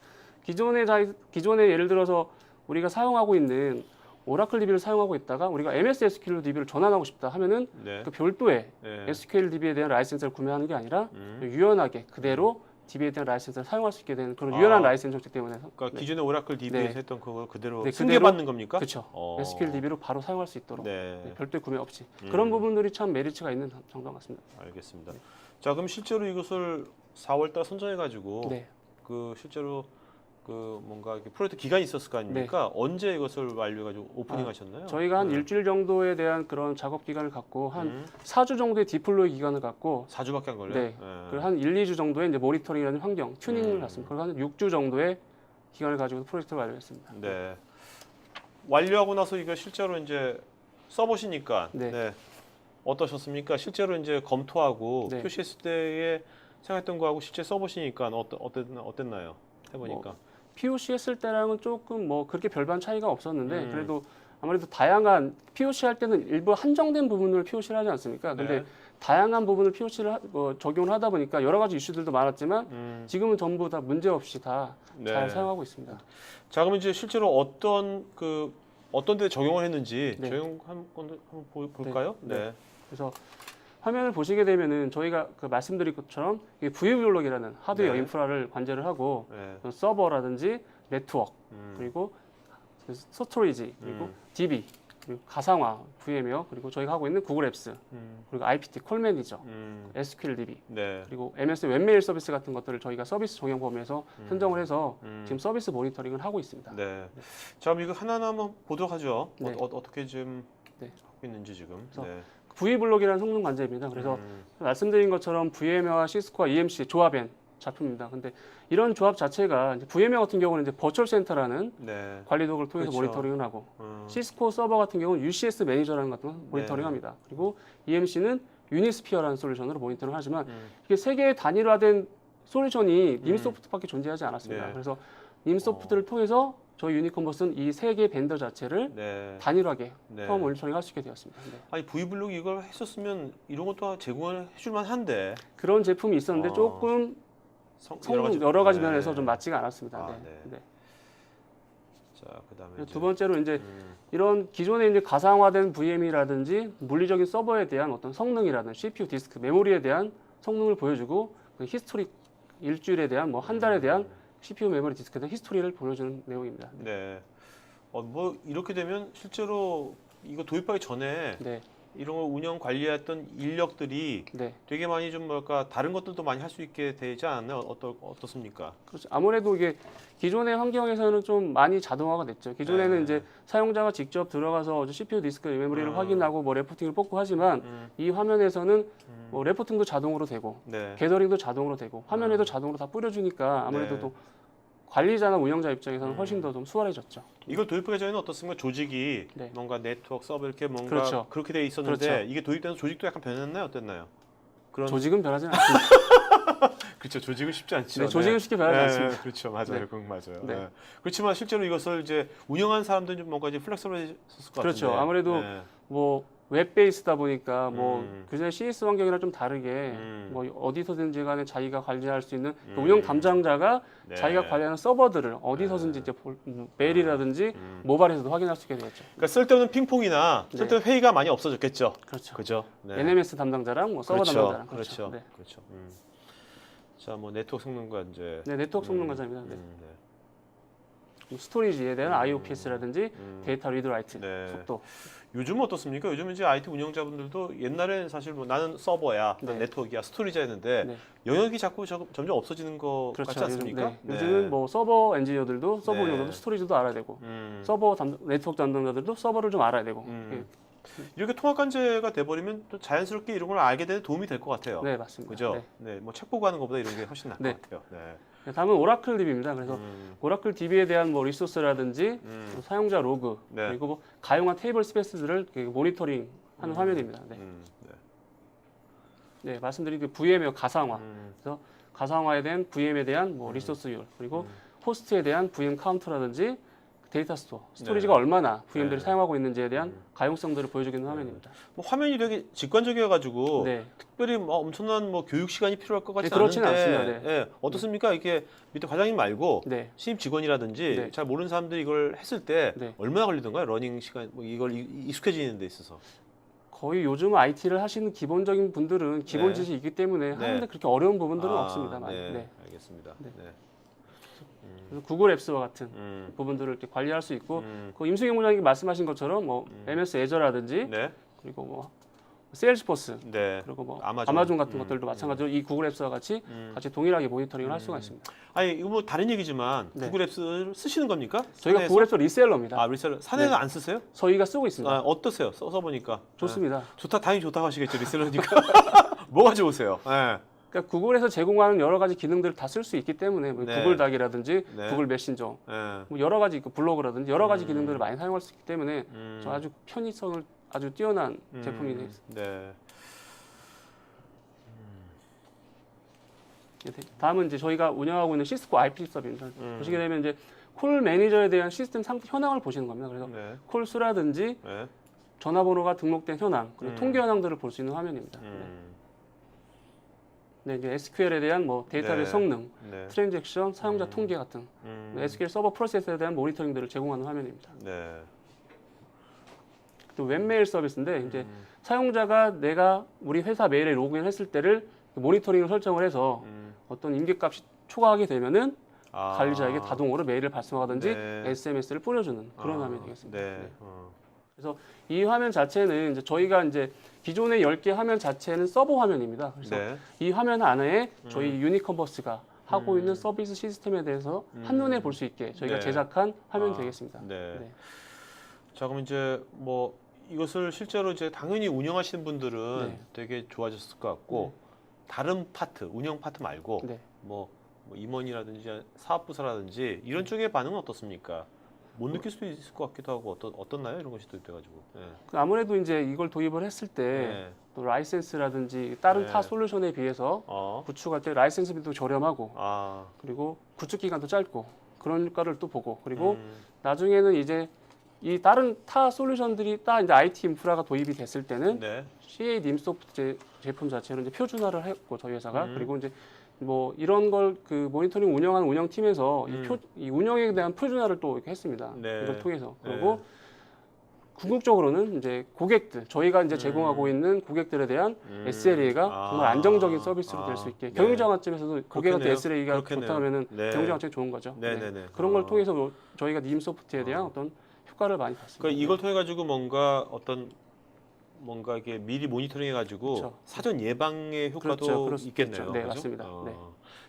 기존에 예를 들어서 우리가 사용하고 있는 오라클 DB를 사용하고 있다가 우리가 MS SQL DB를 전환하고 싶다 하면은 네. 그 별도의 네. SQL DB에 대한 라이센스를 구매하는 게 아니라 유연하게 그대로 DB에 대한 라이센스를 사용할 수 있게 되는 그런 유연한 라이센스 정책 때문에 그러니까 기존의 오라클 DB에서 네. 했던 그걸 그대로 네, 승계받는 겁니까? 그렇죠. 어. SQL DB로 바로 사용할 수 있도록 네. 별도의 구매 없이 그런 부분들이 참 메리트가 있는 정도 같습니다. 알겠습니다. 자, 그럼 실제로 이것을 4월달 선정해 가지고 네. 그 실제로 그 뭔가 이렇게 프로젝트 기간이 있었을 거 아닙니까? 언제 이것을 완료해 가지고 오프닝 하셨나요? 저희가 한 일주일 정도에 대한 그런 작업 기간을 갖고 한 4주 정도의 디플로이 기간을 갖고 4주밖에 안 걸려요? 네. 그리고 한 1, 2주 정도의 이제 모니터링이라는 환경, 튜닝을 했습니다. 그리고 한 6주 정도의 기간을 가지고 프로젝트를 완료했습니다. 네. 완료하고 나서 이거 실제로 이제 써보시니까 네. 네. 어떠셨습니까? 실제로 이제 검토하고 네. 표시했을 때에 생각했던 거하고 실제 써보시니까 어땠나요? 해보니까. POC 했을 때랑은 조금 뭐 그렇게 별반 차이가 없었는데 그래도 아무래도 다양한 POC 할 때는 일부 한정된 부분을 POC를 하지 않습니까? 근데 네. 다양한 부분을 POC를 적용을 하다 보니까 여러 가지 이슈들도 많았지만 지금은 전부 다 문제 없이 다 잘 네. 사용하고 있습니다. 자, 그럼 이제 실제로 어떤 데 적용을 했는지 네. 적용 한번 볼까요? 네. 네. 그래서 화면을 보시게 되면은 저희가 그 말씀드린 것처럼 이게 VB블록이라는 하드웨어 네. 인프라를 관제를 하고 네. 서버라든지 네트워크 그리고 스토리지 그리고 DB 그리고 가상화 VM웨어 그리고 저희가 하고 있는 구글 앱스 그리고 IPT 콜 매니저 SQL DB 네. 그리고 MS 웹메일 서비스 같은 것들을 저희가 서비스 적용 범위에서 선정을 해서 지금 서비스 모니터링을 하고 있습니다. 네. 자, 그럼 이거 하나하나 한번 보도록 하죠. 네. 어떻게 좀 네. 하고 있는지 지금. 그래서 네. VB블록이라는 성능 관제입니다. 그래서 말씀드린 것처럼 VM웨어와 시스코와 EMC 조합엔 작품입니다. 근데 이런 조합 자체가 이제 VM웨어 같은 경우는 이제 버추얼 센터라는 네. 관리 도구를 통해서 그렇죠. 모니터링을 하고 시스코 서버 같은 경우는 UCS 매니저라는 것도 모니터링합니다. 그리고 EMC는 유니스피어라는 솔루션으로 모니터링을 하지만 이게 세 개의 단일화된 솔루션이 님소프트밖에 존재하지 않았습니다. 네. 그래서 님소프트를 통해서 저희 유니컨버스는 이 세 개의 벤더 자체를 네. 단일하게 네. 처음 모니터링 할 수 있게 되었습니다. 네. 아니 V블록 이걸 했었으면 이런 것도 제공을 해줄만 한데 그런 제품이 있었는데 조금 성능 여러 가지 면에서 좀 맞지가 않았습니다. 아, 네. 네. 네. 자, 그다음에 두 번째로 이제 이런 기존에 이제 가상화된 VM이라든지 물리적인 서버에 대한 어떤 성능이라든지 CPU 디스크 메모리에 대한 성능을 보여주고 그 히스토리 일주일에 대한 뭐 한 달에 대한 CPU 메모리 디스크에 대한 히스토리를 보여주는 내용입니다. 네. 뭐 이렇게 되면 실제로 이거 도입하기 전에 네. 이런 걸 운영 관리했던 인력들이 네. 되게 많이 좀 뭐랄까 다른 것들도 많이 할 수 있게 되지 않았나요? 어떻습니까? 그렇죠. 아무래도 이게 기존의 환경에서는 좀 많이 자동화가 됐죠. 기존에는 네. 이제 사용자가 직접 들어가서 CPU 디스크 메모리를 확인하고 뭐 레포팅을 뽑고 하지만 이 화면에서는 뭐 레포팅도 자동으로 되고 네. 게더링도 자동으로 되고 화면에도 자동으로 다 뿌려주니까 아무래도 네. 또 관리자나 운영자 입장에서는 훨씬 더 좀 수월해졌죠. 이걸 도입하기 전에는 어떻습니까? 조직이 네. 뭔가 네트워크 서버 이렇게 뭔가 그렇죠. 그렇게 돼 있었는데 그렇죠. 이게 도입되면서 조직도 약간 변했나요? 어땠나요? 그런 조직은 변하지는 않습니다. 그렇죠. 조직은 쉽지 않죠. 네, 조직은 쉽게 변하지 않습니다. 그렇죠. 맞아요. 네. 그건 맞아요. 네. 네. 그렇지만 실제로 이것을 이제 운영한 사람들은 좀 뭔가 이제 플렉서블했을 것 같은데. 그렇죠. 아무래도 네. 뭐 웹 베이스다 보니까 뭐 음. 그전에 CS 환경이랑 좀 다르게 뭐 어디서든지 간에 자기가 관리할 수 있는 그 운영 담당자가 네. 자기가 관리하는 서버들을 어디서든지 이제 메일이라든지 모바일에서도 확인할 수 있게 되었죠. 그러니까 쓸데없는 핑퐁이나 네. 쓸데없는 회의가 많이 없어졌겠죠. 그렇죠. 그죠? 네. NMS 담당자랑 뭐 서버 그렇죠. 담당자랑 그렇죠. 네. 그렇죠. 자, 뭐 네트워크 성능과 이제 네, 네트워크 성능 관장입니다. 네. 네. 뭐 스토리지에 대한 IOPS라든지 데이터 리드 라이트 네. 속도. 요즘은 어떻습니까? 요즘 이제 IT 운영자분들도 옛날에는 사실 뭐 나는 서버야, 네. 네트워크야, 스토리지였는데 네. 영역이 자꾸 점점 없어지는 것 그렇죠. 같지 않습니까? 요즘, 네. 요즘은 뭐 서버 엔지니어들도 서버 네. 운영자도 스토리지도 알아야 되고 서버 네트워크 담당자들도 서버를 좀 알아야 되고. 이렇게 통합 관제가 돼버리면 또 자연스럽게 이런 걸 알게 되는 도움이 될 것 같아요. 네, 맞습니다. 그죠? 네. 네, 뭐 책 보고 하는 것보다 이런 게 훨씬 나을 네. 것 같아요. 네. 네, 다음은 오라클 DB입니다. 그래서 오라클 DB에 대한 뭐 리소스라든지 뭐 사용자 로그 네. 그리고 뭐 가용한 테이블 스페이스들을 모니터링하는 화면입니다. 네. 네. 네, 말씀드린 그 VM의 가상화. 그래서 가상화에 대한 VM에 대한 뭐 리소스율 그리고 호스트에 대한 VM 카운트라든지 데이터 스토어, 스토리지가 네. 얼마나 VM들이 네. 사용하고 있는지에 대한 가용성들을 보여주기는 화면입니다. 뭐 화면이 되게 직관적이어가지고 네. 특별히 뭐 엄청난 뭐 교육 시간이 필요할 것 같지 네, 그렇지는 않은데 않습니다. 네. 예, 어떻습니까? 이게 밑에 과장님 말고 네. 신입 직원이라든지 네. 잘 모르는 사람들이 이걸 했을 때 네. 얼마나 걸리던가요? 러닝 시간 뭐 이걸 익숙해지는 데 있어서. 거의 요즘 IT를 하시는 기본적인 분들은 기본 네. 지식이 있기 때문에 네. 하는데 그렇게 어려운 부분들은 아, 없습니다만. 네. 네. 알겠습니다. 네. 네. 그래서 구글 앱스와 같은 음. 부분들을 이렇게 관리할 수 있고 음. 그 임승영 부장님 말씀하신 것처럼 뭐 MS 애저라든지 네. 그리고 뭐 세일즈포스 네. 그리고 뭐 아마존. 아마존 같은 것들도 마찬가지로 이 구글 앱스와 같이 같이 동일하게 모니터링을 할 수가 있습니다. 아니 이거 뭐 다른 얘기지만 네. 구글 앱스를 쓰시는 겁니까? 저희가 사내에서? 구글 앱스 리셀러입니다. 아 리셀러 사내에서 네. 안 쓰세요? 저희가 쓰고 있습니다. 아, 어떠세요? 써서 보니까 좋습니다. 좋다 당연히 좋다고 하시겠죠 리셀러니까 뭐가 좋으세요? 네. 그러니까 구글에서 제공하는 여러 가지 기능들을 다 쓸 수 있기 때문에 뭐 네. 구글 닥이라든지 네. 구글 메신저 네. 뭐 여러 가지 그 블로그라든지 여러 가지 기능들을 많이 사용할 수 있기 때문에 저 아주 편의성을 아주 뛰어난 제품이 되겠습니다. 네. 다음은 이제 저희가 운영하고 있는 시스코 IP 서비스입니다. 보시게 되면 이제 콜 매니저에 대한 시스템 상태 현황을 보시는 겁니다. 그래서 네. 콜 수라든지 네. 전화번호가 등록된 현황 그리고 통계 현황들을 볼 수 있는 화면입니다. 네, 이제 SQL에 대한 뭐 데이터베이스 네. 성능, 네. 트랜잭션, 사용자 통계 같은 SQL 서버 프로세스에 대한 모니터링들을 제공하는 화면입니다. 네. 또 웹메일 서비스인데 이제 사용자가 내가 우리 회사 메일에 로그인했을 때를 모니터링을 설정을 해서 어떤 임계값이 초과하게 되면은 아. 관리자에게 자동으로 메일을 발송하든지 네. SMS를 뿌려주는 그런 화면이 되겠습니다. 네. 네. 그래서 이 화면 자체는 이제 저희가 이제 기존의 10개 화면 자체는 서버 화면입니다. 그래서 네. 이 화면 안에 저희 유니컨버스가 하고 있는 서비스 시스템에 대해서 한눈에 볼 수 있게 저희가 네. 제작한 화면이 아, 되겠습니다. 네. 네. 자 그럼 이제 뭐 이것을 실제로 이제 당연히 운영하시는 분들은 네. 되게 좋아졌을 것 같고 다른 파트 운영 파트 말고 네. 뭐 임원이라든지 사업부서라든지 이런 쪽의 반응은 어떻습니까? 못 느낄 수도 있을 것 같기도 하고 어떻나요? 이런 것이 도입돼가지고. 네. 그 아무래도 이제 이걸 도입을 했을 때 또 라이센스라든지 다른 네. 타 솔루션에 비해서 구축할 때 라이센스비도 저렴하고 아, 그리고 구축 기간도 짧고 그런 거를 또 보고 그리고 나중에는 이제 이 다른 타 솔루션들이 딱 이제 IT 인프라가 도입이 됐을 때는 네. CA 님소프트 제품 자체로 이제 표준화를 했고 저희 회사가 그리고 이제 뭐 이런 걸 그 모니터링 운영하는 운영팀에서 이 운영에 대한 표준화를 또 이렇게 했습니다. 네. 이걸 통해서 네. 그리고 궁극적으로는 이제 고객들 저희가 이제 제공하고 있는 고객들에 대한 SLA가 정말 안정적인 서비스로 될 수 있게 네. 경영자관점에서도 고객한테 그렇겠네요. SLA가 그렇겠네요. 좋다면은 네. 경영자관점이 좋은 거죠. 네네네. 그런 걸 통해서 뭐 저희가 님소프트에 대한 어떤 효과를 많이 봤습니다. 그러니까 이걸 통해 가지고 뭔가 이게 미리 모니터링 해가지고 그렇죠. 사전 예방의 효과도 그렇죠. 그럴 수 있겠네요. 있겠죠. 네, 그죠? 맞습니다. 네.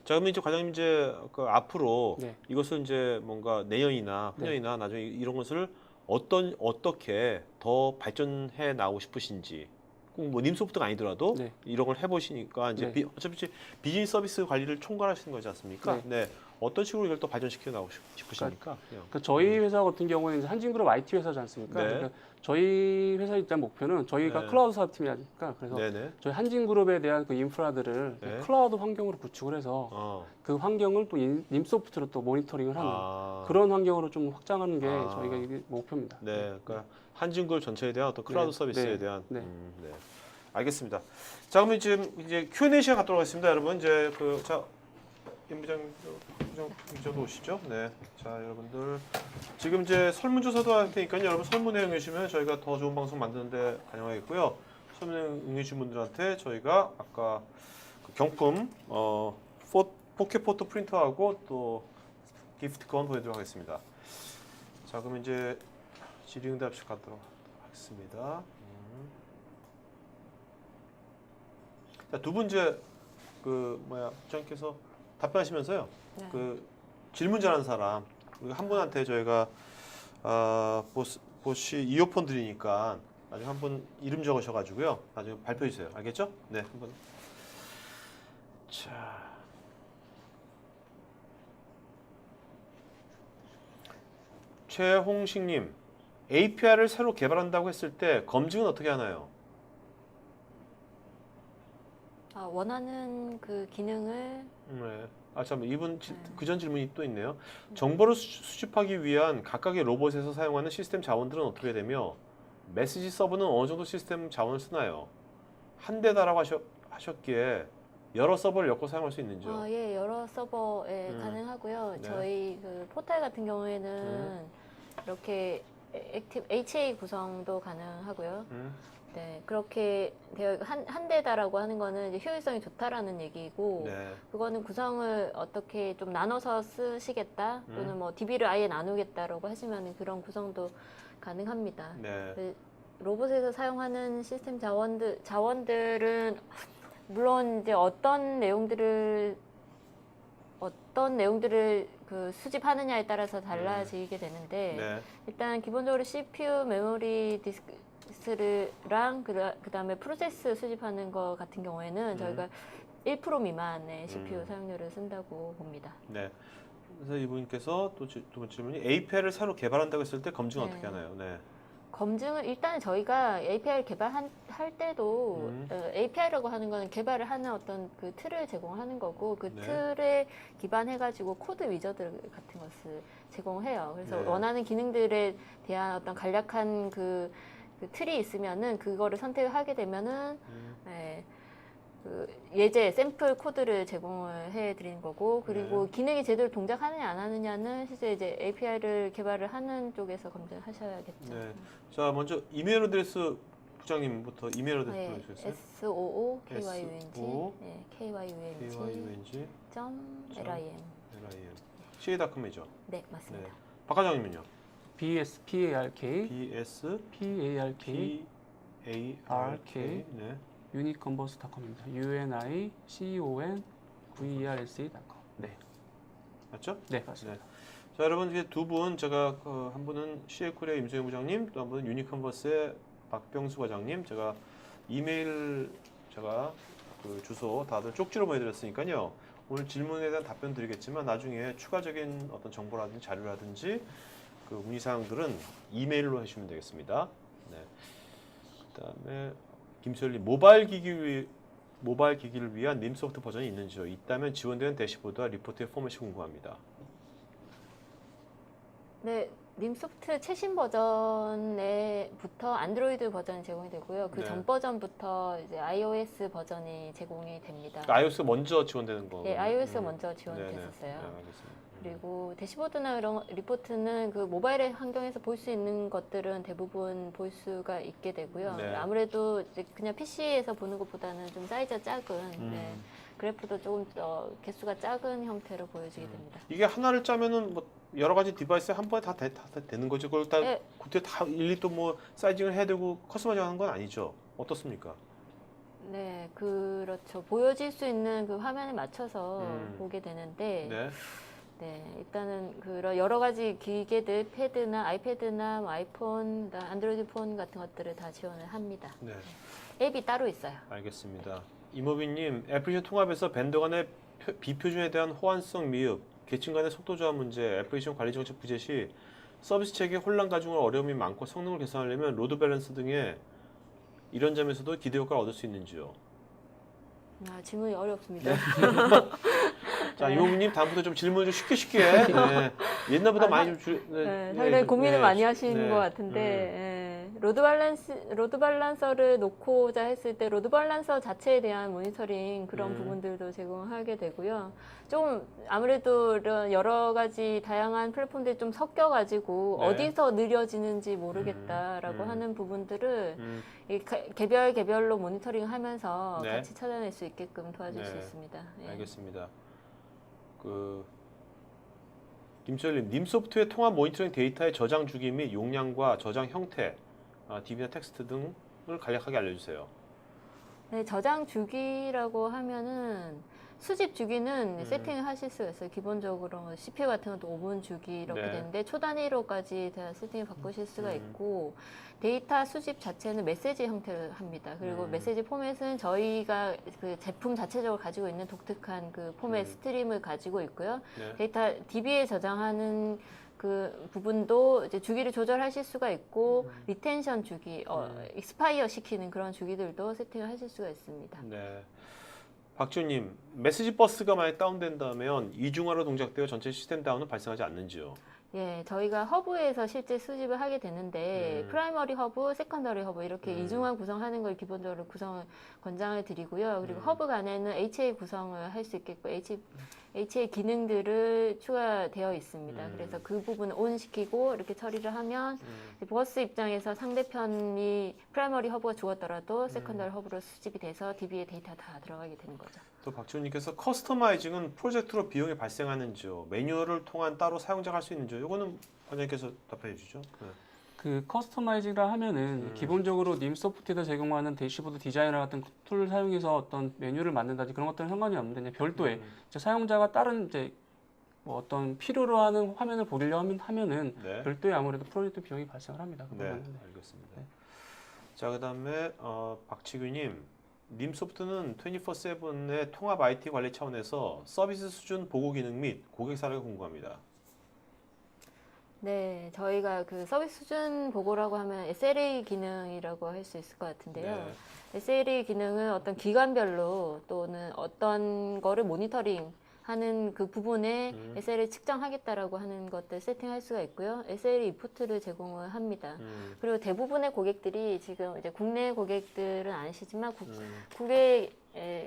자 그러면 이제 과장님 이제 그 앞으로 네. 이것을 이제 뭔가 내년이나 후년이나 나중에 이런 것을 어떻게 더 발전해 나오고 싶으신지 꼭 뭐 님소프트가 아니더라도 네. 이런 걸 해보시니까 이제 네. 어차피 비즈니스 서비스 관리를 총괄하시는 거지 않습니까? 네. 네. 어떤 식으로 이걸 또 발전시켜 나오고 싶으십니까? 그 저희 회사 같은 경우는 이제 한진그룹 IT 회사지 않습니까? 네. 그러니까 저희 회사 입장 목표는 저희가 네. 클라우드 사업팀이니까 그래서 네네. 저희 한진그룹에 대한 그 인프라들을 네. 클라우드 환경으로 구축을 해서 그 환경을 또 님소프트로 또 모니터링을 하는 그런 환경으로 좀 확장하는 게 저희가 이게 목표입니다. 네, 그러니까 한진그룹 전체에 대한 어떤 클라우드 네. 서비스에 네. 대한. 네. 네. 알겠습니다. 자, 그러면 지금 이제 Q&A 시간 갖도록 하겠습니다, 여러분. 이제 임 부장도 오시죠? 네. 자, 여러분들 지금 이제 설문조사도 할 테니까요. 여러분 설문에 응해주시면 저희가 더 좋은 방송 만드는데 반영하겠고요. 설문에 응해주신 분들한테 저희가 아까 그 경품 포켓 포토 프린터하고 또 기프트콘 보내드리도록 하겠습니다. 자, 그럼 이제 질의응답식 갖도록 하겠습니다. 자, 두 분 이제 부장님께서 답변하시면서요. 네. 그 질문 잘하는 사람 한 분한테 저희가 보시 이어폰 드리니까 나중에 한 분 이름 적으셔가지고요. 나중에 발표해 주세요. 알겠죠? 네, 한번. 자, 최홍식님, API를 새로 개발한다고 했을 때 검증은 어떻게 하나요? 원하는 그 기능을 네. 참 이분 그전 질문이 또 있네요. 정보를 수집하기 위한 각각의 로봇에서 사용하는 시스템 자원들은 어떻게 되며 메시지 서버는 어느 정도 시스템 자원을 쓰나요? 한 대다라고 하셨기에 여러 서버를 엮어 사용할 수 있는지요? 예, 여러 서버에 가능하고요. 네. 저희 그 포탈 같은 경우에는 이렇게 액티브 HA 구성도 가능하고요. 네, 그렇게 되어 한 대다라고 하는 거는 이제 효율성이 좋다라는 얘기고, 네. 그거는 구성을 어떻게 좀 나눠서 쓰시겠다, 또는 뭐 DB를 아예 나누겠다라고 하시면 그런 구성도 가능합니다. 네. 네, 로봇에서 사용하는 시스템 자원들은 물론 이제 어떤 내용들을 그 수집하느냐에 따라서 달라지게 되는데, 네. 일단 기본적으로 CPU, 메모리 디스크랑 그다음에 프로세스 수집하는 거 같은 경우에는 저희가 1% 미만의 CPU 사용료를 쓴다고 봅니다. 네. 그래서 이분께서 또 두 번째 질문이 API를 새로 개발한다고 했을 때 검증 어떻게 하나요? 네. 검증을 일단 저희가 API를 개발할 때도 API라고 하는 거는 개발을 하는 어떤 그 틀을 제공하는 거고, 그 네. 틀에 기반해 가지고 코드 위저들 같은 것을 제공해요. 그래서 네. 원하는 기능들에 대한 어떤 간략한 그 틀이 있으면은 그거를 선택을 하게 되면은 그 예제 샘플 코드를 제공을 해 드리는 거고, 그리고 기능이 제대로 동작하느냐 안 하느냐는 실제 이제 API를 개발을 하는 쪽에서 검증을 하셔야겠죠. 네. 자, 먼저 이메일 어드레스 부장님부터 이메일 어드레스 보내주셨어요? SOOKYUNG KYUNG KYUNG.lim CA.com이죠. 네, 맞습니다. 네. 박 과장님은요? BSPARK BS PARK PARK 네. uniconverse.com입니다. uniconverse.com. 네, 맞죠? 네 맞습니다. 자, 여러분 이게 두 분 제가 한 분은 CA코리아 임소영 부장님, 또 한 분은 유니컨버스의 박병수 과장님, 제가 이메일 제가 그 주소 다들 쪽지로 보내드렸으니까요. 오늘 질문에 대한 답변 드리겠지만 나중에 추가적인 어떤 정보라든지 자료라든지 그 문의사항들은 이메일로 해주시면 되겠습니다. 네. 그다음에 김소연님 모바일 기기를 위한 림소프트 버전이 있는지요? 있다면 지원되는 대시보드와 리포트의 포맷이 궁금합니다. 네, 림소프트 최신 버전에부터 안드로이드 버전이 제공이 되고요. 그 네. 전 버전부터 이제 iOS 버전이 제공이 됩니다. 그러니까 iOS 먼저 지원되는 거. 네, iOS가 먼저 지원됐었어요. 네, 알겠습니다. 그리고 대시보드나 이런 리포트는 그 모바일 환경에서 볼 수 있는 것들은 대부분 볼 수가 있게 되고요. 네. 아무래도 이제 그냥 PC에서 보는 것보다는 좀 사이즈가 작은 그래프도 조금 더 개수가 작은 형태로 보여지게 됩니다. 이게 하나를 짜면은 뭐 여러 가지 디바이스에 한 번에 다 되는 거죠. 그걸 다 네. 그때 다 일일이 또 뭐 사이징을 해야 되고 커스터마이징 하는 건 아니죠. 어떻습니까? 네, 그렇죠. 보여질 수 있는 그 화면에 맞춰서 보게 되는데, 네. 네, 일단은 그런 여러 가지 기계들, 패드나 아이패드나 뭐 아이폰, 안드로이드 폰 같은 것들을 다 지원을 합니다. 네. 앱이 따로 있어요. 알겠습니다. 이모빈님, 애플리케이션 통합에서 밴더 간의 비표준에 대한 호환성 미흡, 계층 간의 속도 저하 문제, 애플리케이션 관리 정책 부재 시 서비스 체계 혼란 가중을 어려움이 많고 성능을 개선하려면 로드 밸런스 등의 이런 점에서도 기대 효과를 얻을 수 있는지요? 질문이 어렵습니다. 자, 이모빈님 다음부터 좀 질문을 좀 쉽게 네. 옛날보다 많이 좀 상당히 고민을 많이 하시는 것 같은데, 로드 밸런서를 놓고자 했을 때 로드 밸런서 자체에 대한 모니터링 그런 부분들도 제공하게 되고요. 좀 아무래도 이런 여러 가지 다양한 플랫폼들이 좀 섞여가지고 네. 어디서 느려지는지 모르겠다라고 하는 부분들을 이 개별로 모니터링하면서 네. 같이 찾아낼 수 있게끔 도와줄 수 네. 있습니다. 예. 알겠습니다. 김철님, 님소프트의 통합 모니터링 데이터의 저장 주기 및 용량과 저장 형태, DB나 텍스트 등을 간략하게 알려주세요. 네, 저장 주기라고 하면은 수집 주기는 세팅을 하실 수가 있어요. 기본적으로 CPU 같은 것도 5분 주기 이렇게 네. 되는데 초단위로까지 다 세팅을 바꾸실 수가 있고, 데이터 수집 자체는 메시지 형태를 합니다. 그리고 메시지 포맷은 저희가 그 제품 자체적으로 가지고 있는 독특한 그 포맷 스트림을 가지고 있고요. 네. 데이터 DB에 저장하는 그 부분도 이제 주기를 조절하실 수가 있고, 리텐션 주기, 익스파이어 시키는 그런 주기들도 세팅을 하실 수가 있습니다. 네. 박지훈님, 메시지 버스가 만약 다운된다면 이중화로 동작되어 전체 시스템 다운은 발생하지 않는지요? 예, 저희가 허브에서 실제 수집을 하게 되는데 프라이머리 허브, 세컨더리 허브 이렇게 이중화 구성하는 걸 기본적으로 구성을 권장을 드리고요. 그리고 허브 간에는 HA 구성을 할 수 있겠고 HA 기능들을 추가되어 있습니다. 그래서 그 부분을 온 시키고 이렇게 처리를 하면 이제 버스 입장에서 상대편이 프라이머리 허브가 죽었더라도 세컨더리 허브로 수집이 돼서 DB에 데이터 다 들어가게 되는 거죠. 또 박지훈님께서 커스터마이징은 프로젝트로 비용이 발생하는지요? 매뉴얼을 통한 따로 사용자가 할 수 있는지요? 이거는 관장님께서 답해 주시죠. 네. 그 커스터마이징이라 하면은 기본적으로 님 소프트에서 제공하는 대시보드 디자이너 같은 툴을 사용해서 어떤 메뉴를 만든다든지 그런 것들은 상관이 없는데 그냥 별도의 이제 사용자가 다른 이제 뭐 어떤 필요로 하는 화면을 보려면 하면은 네. 별도의 아무래도 프로젝트 비용이 발생을 합니다. 네, 그거는. 네. 알겠습니다. 네. 자, 그다음에 박치규님, 님 소프트는 24/7의 통합 IT 관리 차원에서 서비스 수준 보고 기능 및 고객 사례가 궁금합니다. 네, 저희가 그 서비스 수준 보고라고 하면 SLA 기능이라고 할 수 있을 것 같은데요. 네. SLA 기능은 어떤 기관별로 또는 어떤 거를 모니터링 하는 그 부분에 SLA 측정하겠다라고 하는 것들 세팅할 수가 있고요. SLA 리포트를 제공을 합니다. 그리고 대부분의 고객들이 지금 이제 국내 고객들은 아니시지만 국외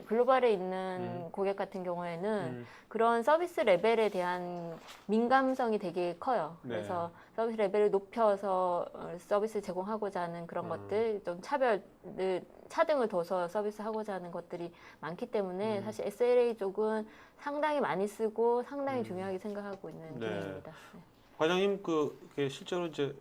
글로벌에 있는 고객 같은 경우에는 그런 서비스 레벨에 대한 민감성이 되게 커요. 네. 그래서 서비스 레벨을 높여서 서비스 제공하고자 하는 그런 것들, 좀 차등을 둬서 서비스하고자 하는 것들이 많기 때문에 사실 SLA 쪽은 상당히 많이 쓰고 상당히 중요하게 생각하고 있는 네. 기능입니다. 네. 과장님, 그게 실제로 이제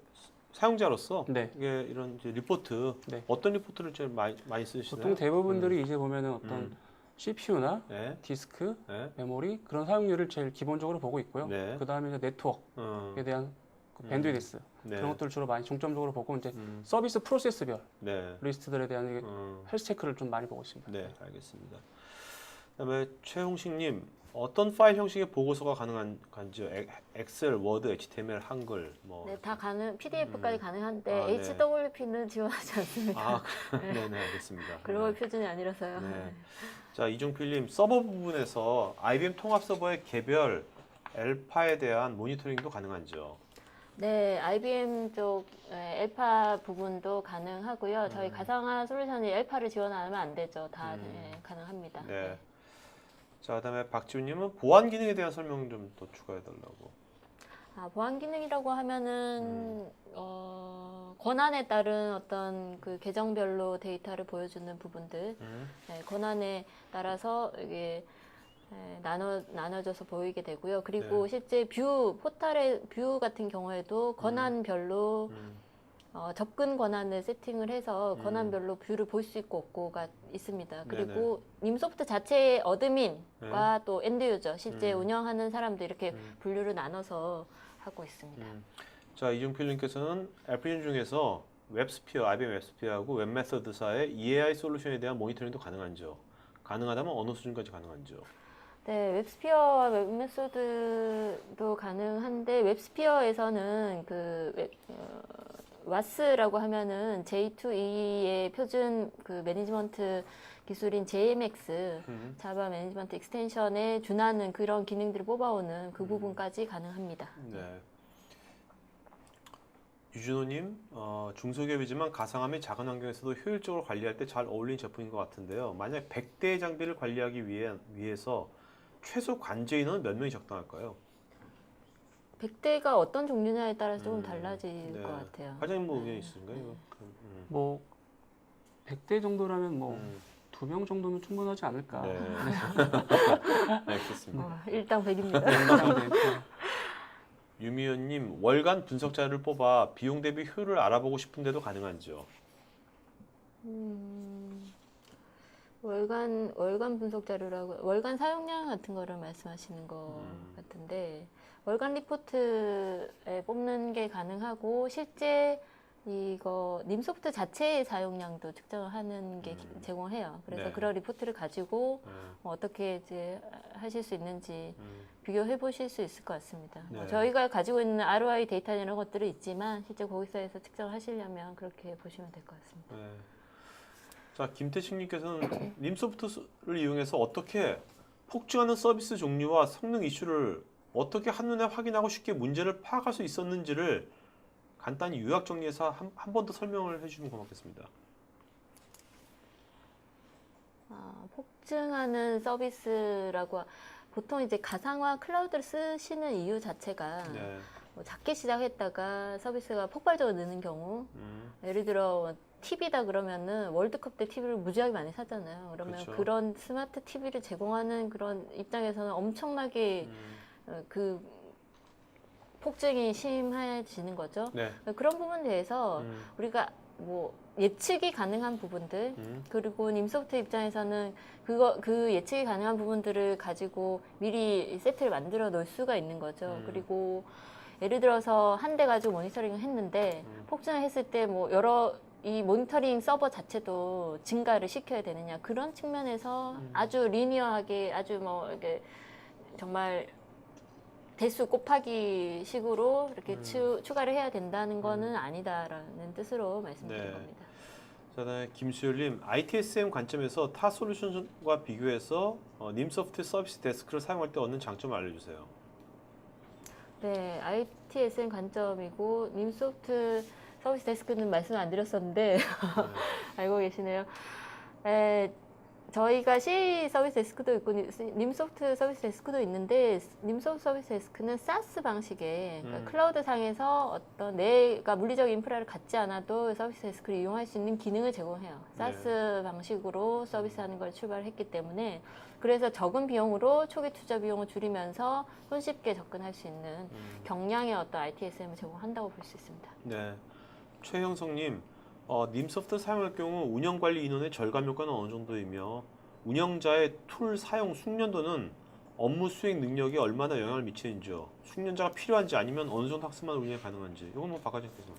사용자로서 네. 이게 이런 이제 리포트 네. 어떤 리포트를 제일 많이 쓰시나요? 보통 대부분들이 이제 보면은 어떤 CPU나 네. 디스크, 네. 메모리 그런 사용률을 제일 기본적으로 보고 있고요. 네. 그 다음에 이제 네트워크에 대한 그 밴드위드 네. 그런 것들을 주로 많이 중점적으로 보고 이제 음. 서비스 프로세스별 네. 리스트들에 대한 헬스 체크를 좀 많이 보고 있습니다. 네, 알겠습니다. 그다음에 최홍식님, 어떤 파일 형식의 보고서가 가능한지요? 엑셀, 워드, HTML, 한글 뭐. 네, 다 PDF까지 가능한데 아, 네. HWP는 지원하지 않습니다. 아, 네, 네, 알겠습니다. 글로벌 표준이 아니라서요. 네. 자, 이종필님, 서버 부분에서 IBM 통합 서버의 개별 엘파에 대한 모니터링도 가능한지요? 네, IBM 쪽 엘파 부분도 가능하고요. 저희 가상화 솔루션이 엘파를 지원 안 하면 안 되죠. 다 가능합니다. 네. 자, 그다음에 박지훈님은 보안 기능에 대한 설명 좀 더 추가해달라고. 보안 기능이라고 하면은 권한에 따른 어떤 그 계정별로 데이터를 보여주는 부분들, 네, 권한에 따라서 이게 나눠져서 보이게 되고요. 그리고 네. 실제 포털의 뷰 같은 경우에도 권한별로 접근 권한을 세팅을 해서 권한별로 뷰를 볼 수 있고 없고가 있습니다. 그리고 님소프트 자체의 어드민과 또 엔드 유저, 실제 운영하는 사람도 이렇게 분류를 나눠서 하고 있습니다. 자, 이종필님께서는 애플리케이션 중에서 웹스피어, IBM 웹스피어하고 웹메서드사의 EAI 솔루션에 대한 모니터링도 가능한지요? 가능하다면 어느 수준까지 가능한지요? 네, 웹스피어와 웹메소드도 가능한데 웹스피어에서는 와스라고 하면은 J2E의 표준 그 매니지먼트 기술인 JMX, 자바 매니지먼트 익스텐션에 준하는 그런 기능들을 뽑아오는 그 부분까지 가능합니다. 네. 유준호님, 중소기업이지만 가상화 및 작은 환경에서도 효율적으로 관리할 때 잘 어울리는 제품인 것 같은데요. 만약 100대의 장비를 관리하기 위해서 최소 관제 인원은 몇 명이 적당할까요? 100대가 어떤 종류냐에 따라서 조금 달라질 네. 것 같아요. 과장님 뭐 의견 있으신가요? 뭐 100대 정도라면 뭐 2명 정도면 충분하지 않을까. 네. 알겠습니다. 일당 100입니다. 유미연님, 월간 분석 자료를 뽑아 비용 대비 효율을 알아보고 싶은데도 가능한지요? 월간 분석 자료라고 월간 사용량 같은 거를 말씀하시는 것 같은데 월간 리포트에 뽑는 게 가능하고 실제 이거 님소프트 자체의 사용량도 측정을 하는 게 제공해요. 그래서 네. 그런 리포트를 가지고 어떻게 이제 하실 수 있는지 비교해 보실 수 있을 것 같습니다. 네. 저희가 가지고 있는 ROI 데이터 이런 것들은 있지만 실제 고객사에서 측정을 하시려면 그렇게 보시면 될 것 같습니다. 네. 자, 김태식님께서는 림소프트를 이용해서 어떻게 폭증하는 서비스 종류와 성능 이슈를 어떻게 한눈에 확인하고 쉽게 문제를 파악할 수 있었는지를 간단히 요약 정리해서 한 번 더 설명을 해주시면 고맙겠습니다. 폭증하는 서비스라고 보통 이제 가상화 클라우드를 쓰시는 이유 자체가 네. 뭐 작게 시작했다가 서비스가 폭발적으로 느는 경우 예를 들어 TV다 그러면은 월드컵 때 TV를 무지하게 많이 사잖아요. 그러면 그렇죠. 그런 스마트 TV를 제공하는 그런 입장에서는 엄청나게 그 폭증이 심해지는 거죠. 네. 그런 부분에 대해서 우리가 뭐 예측이 가능한 부분들 그리고 님소프트 입장에서는 그 예측이 가능한 부분들을 가지고 미리 세트를 만들어 놓을 수가 있는 거죠. 그리고 예를 들어서 한 대 가지고 모니터링을 했는데 폭증을 했을 때 뭐 여러 이 모니터링 서버 자체도 증가를 시켜야 되느냐 그런 측면에서 아주 리니어하게 아주 뭐 이렇게 정말 대수 곱하기 식으로 이렇게 추가를 해야 된다는 거는 아니다라는 뜻으로 말씀드린 네. 겁니다. 자, 다음에 김수열님, ITSM 관점에서 타 솔루션과 비교해서 님소프트 서비스 데스크를 사용할 때 얻는 장점을 알려주세요. 네, ITSM 관점이고 님소프트 서비스 데스크는 말씀 안 드렸었는데 알고 계시네요. 저희가 C 서비스 데스크도 있고 님소프트 서비스 데스크도 있는데 님소프트 서비스 데스크는 SaaS 방식의 그러니까 클라우드 상에서 어떤 내가 물리적 인프라를 갖지 않아도 서비스 데스크를 이용할 수 있는 기능을 제공해요. SaaS 방식으로 서비스하는 걸 출발했기 때문에 그래서 적은 비용으로 초기 투자 비용을 줄이면서 손쉽게 접근할 수 있는 경량의 어떤 ITSM을 제공한다고 볼 수 있습니다. 네. 최형성님, 님소프트 사용할 경우 운영관리 인원의 절감 효과는 어느 정도이며 운영자의 툴 사용 숙련도는 업무 수행 능력에 얼마나 영향을 미치는지요? 숙련자가 필요한지 아니면 어느 정도 학습만 운영이 가능한지 이건 뭐 박과장께서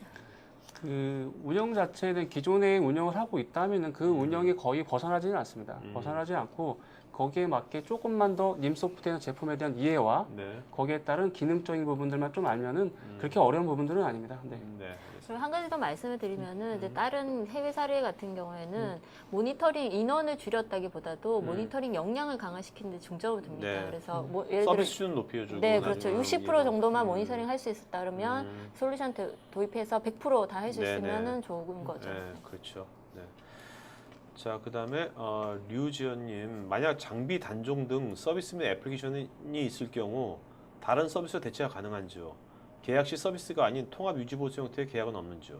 그 운영 자체는 기존에 운영을 하고 있다면은 그 운영이 거의 벗어나지는 않습니다. 벗어나지 않고 거기에 맞게 조금만 더 님소프트의 제품에 대한 이해와 네. 거기에 따른 기능적인 부분들만 좀 알면은 그렇게 어려운 부분들은 아닙니다. 네. 네. 그리고 한 가지 더 말씀을 드리면은 이제 다른 해외 사례 같은 경우에는 모니터링 인원을 줄였다기보다도 모니터링 역량을 강화시키는 데 중점을 둡니다. 네. 그래서 뭐 예를 들어 서비스 수준 높여주고 네, 그렇죠. 나중에 60% 정도만 모니터링 할 수 있었다 그러면 솔루션 도입해서 100% 다 할 수 네, 있으면은 좋은 거죠. 네, 그렇죠. 네. 자, 그다음에 류지연님, 만약 장비 단종 등 서비스 및 애플리케이션이 있을 경우 다른 서비스와 대체가 가능한지요? 계약 시 서비스가 아닌 통합 유지 보수 형태의 계약은 없는지요?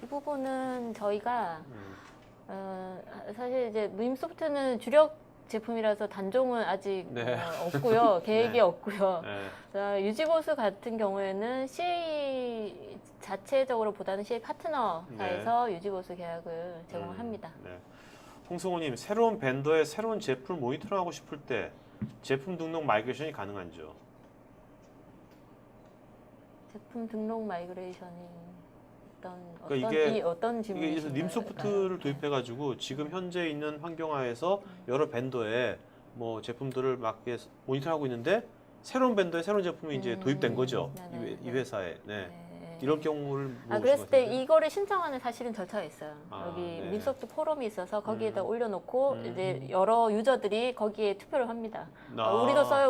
이 부분은 저희가 사실 이제 님소프트는 주력 제품이라서 단종은 아직 네. 없고요. 계획이 네. 없고요. 네. 자, 유지보수 같은 경우에는 CA 자체적으로 보다는 CA 파트너사에서 유지보수 계약을 제공합니다. 네. 홍승호님, 새로운 벤더의 새로운 제품을 모니터링하고 싶을 때 제품 등록 마이그레이션이 가능한지요? 제품 등록 마이그레이션이 그러니까 어떤 이게 질문이신가요? 님소프트를 도입해가지고 지금 현재 있는 환경하에서 여러 벤더의 뭐 제품들을 막 모니터하고 있는데 새로운 벤더의 새로운 제품이 이제 도입된 거죠. 네네. 이 회사에. 네. 네. 이런 경우를 그랬을 때 이거를 신청하는 사실은 절차가 있어요. 여기 네. 님소프트 포럼이 있어서 거기에다 올려놓고 이제 여러 유저들이 거기에 투표를 합니다. 우리도 써요,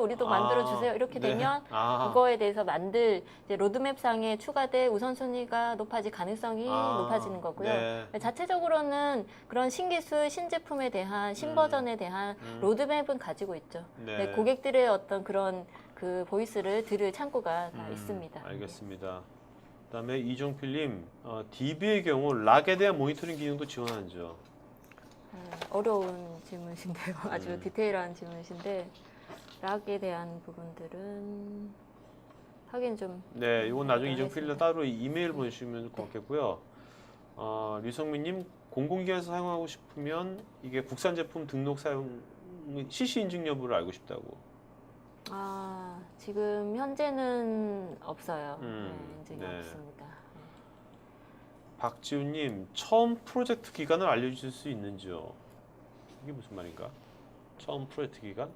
우리도 만들어 주세요. 이렇게 네. 되면 그거에 대해서 이제 로드맵상에 추가될 우선순위가 높아질 가능성이 높아지는 거고요. 네. 자체적으로는 그런 신기술, 신제품에 대한 신버전에 대한 로드맵은 가지고 있죠. 네. 네, 고객들의 어떤 그런 그 보이스를 들을 창구가 다 있습니다. 알겠습니다. 그다음에 이종필님, DB의 경우 락에 대한 모니터링 기능도 지원하는지요? 어려운 질문이신데요. 아주 디테일한 질문이신데 락에 대한 부분들은 하긴 좀 네, 이건 나중에 이종필님 알겠습니다. 따로 이메일 보내주시면 고맙겠고요. 류성민님, 공공기관에서 사용하고 싶으면 이게 국산 제품 등록 사용 CC 인증 여부를 알고 싶다고. 지금 현재는 없어요. 인증이 네. 없습니다. 박지훈님, 처음 프로젝트 기간을 알려주실 수 있는지요? 이게 무슨 말인가? 처음 프로젝트 기간?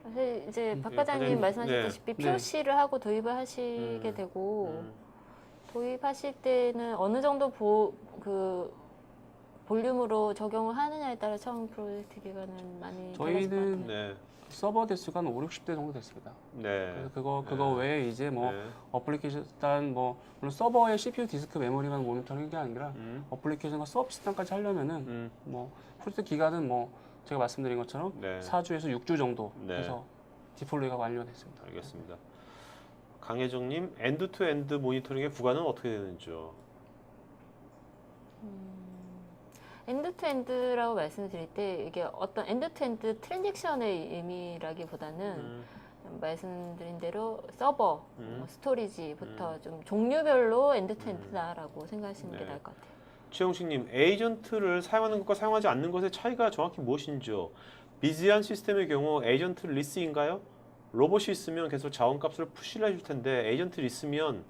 사실 이제 박 예, 과장님 과장님, 말씀하셨다시피 네. POC를 하고 도입을 하시게 되고 도입하실 때는 어느 정도 볼륨으로 적용을 하느냐에 따라 처음 프로젝트 기간은 많이 달라질 것 같아요. 저희는 네. 서버 대수가 한 5, 60대 정도 됐습니다. 네. 그래서 그거 외에 이제 뭐 네. 어플리케이션 일단 뭐 물론 서버의 CPU 디스크 메모리만 모니터링이 게 아니라 어플리케이션과 서비스 단까지 하려면은 뭐 프로젝트 기간은 뭐 제가 말씀드린 것처럼 네. 4주에서 6주 정도 네. 해서 디플로이가 완료됐습니다. 알겠습니다. 강혜정님, 엔드-투-엔드 모니터링의 부가는 어떻게 되는지요? 엔드-투-엔드라고 말씀드릴 때 이게 어떤 엔드-투-엔드 트랜잭션의 의미라기보다는 말씀드린 대로 서버, 뭐 스토리지부터 좀 종류별로 엔드-투-엔드다라고 생각하시는 게 네. 나을 것 같아요. 최영식님, 에이전트를 사용하는 것과 사용하지 않는 것의 차이가 정확히 무엇인지요? 비즈한 시스템의 경우 에이전트 리스인가요? 로봇이 있으면 계속 자원값을 푸시를 해줄 텐데 에이전트 리스면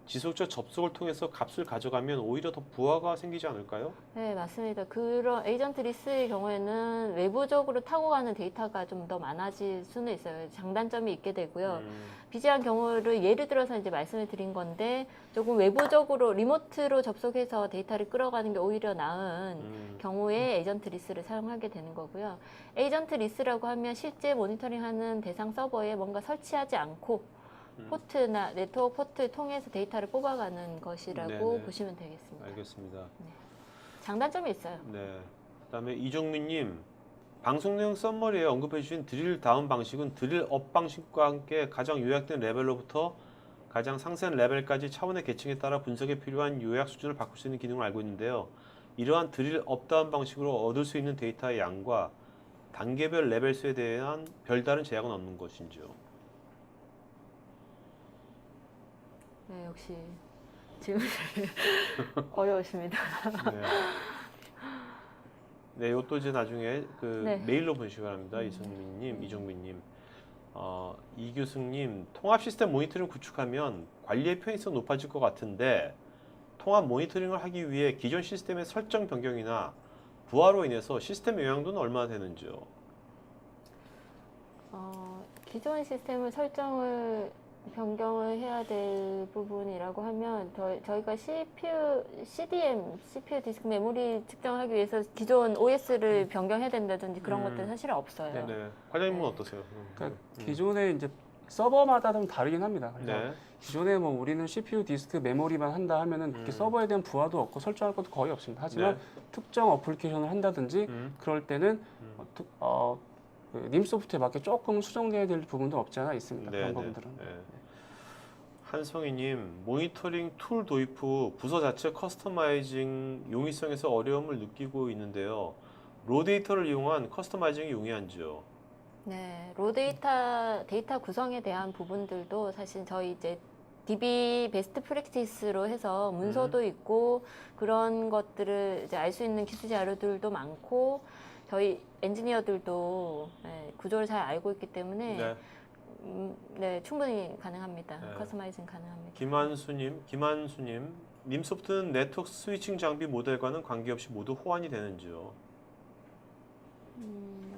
지속적 접속을 통해서 값을 가져가면 오히려 더 부하가 생기지 않을까요? 네, 맞습니다. 그런 에이전트 리스의 경우에는 외부적으로 타고 가는 데이터가 좀 더 많아질 수는 있어요. 장단점이 있게 되고요. 비즈한 경우를 예를 들어서 이제 말씀을 드린 건데 조금 외부적으로 리모트로 접속해서 데이터를 끌어가는 게 오히려 나은 경우에 에이전트 리스를 사용하게 되는 거고요. 에이전트 리스라고 하면 실제 모니터링하는 대상 서버에 뭔가 설치하지 않고 포트나 네트워크 포트를 통해서 데이터를 뽑아가는 것이라고 네네. 보시면 되겠습니다. 알겠습니다. 장단점이 있어요. 네. 그다음에 이종민님, 방송 내용 썸머리에 언급해 주신 드릴 다운 방식은 드릴 업 방식과 함께 가장 요약된 레벨로부터 가장 상세한 레벨까지 차원의 계층에 따라 분석에 필요한 요약 수준을 바꿀 수 있는 기능을 알고 있는데요. 이러한 드릴 업 다운 방식으로 얻을 수 있는 데이터의 양과 단계별 레벨 수에 대한 별다른 제약은 없는 것인지요? 네, 역시 질문이 어려우십니다. 네. 네, 이것도 이제 나중에 그 네. 메일로 보내시기 바랍니다. 이성민님, 이종민님, 이규승님, 통합 시스템 모니터링을 구축하면 관리의 편의성 높아질 것 같은데 통합 모니터링을 하기 위해 기존 시스템의 설정 변경이나 부하로 인해서 시스템 영향도는 얼마나 되는지요? 기존 시스템을 설정을 변경을 해야 될 부분이라고 하면 저희가 CPU, CDM, CPU 디스크 메모리 측정하기 위해서 기존 OS를 변경해야 된다든지 그런 것들은 사실은 없어요. 네. 과장님은 네. 어떠세요? 그러니까 기존에 이제 서버마다 좀 다르긴 합니다. 그래서 네. 기존에 뭐 우리는 CPU 디스크 메모리만 한다 하면은 그렇게 서버에 대한 부하도 없고 설정할 것도 거의 없습니다. 하지만 네. 특정 어플리케이션을 한다든지 그럴 때는 그 님소프트에 맞게 조금 수정돼야 될 부분도 없지 않아 있습니다. 네, 그런 네, 부분들은. 네. 한성희님, 모니터링 툴 도입 후 부서 자체 커스터마이징 용이성에서 어려움을 느끼고 있는데요. 로 데이터를 이용한 커스터마이징이 용이한지요? 네, 로 데이터 구성에 대한 부분들도 사실 저희 이제 DB 베스트 프랙티스로 해서 문서도 있고 그런 것들을 이제 알 수 있는 기술 자료들도 많고 저희 엔지니어들도 구조를 잘 알고 있기 때문에 네. 네, 충분히 가능합니다. 네. 커스터마이징 가능합니다. 김한수님, 님소프트는 네트워크 스위칭 장비 모델과는 관계없이 모두 호환이 되는지요?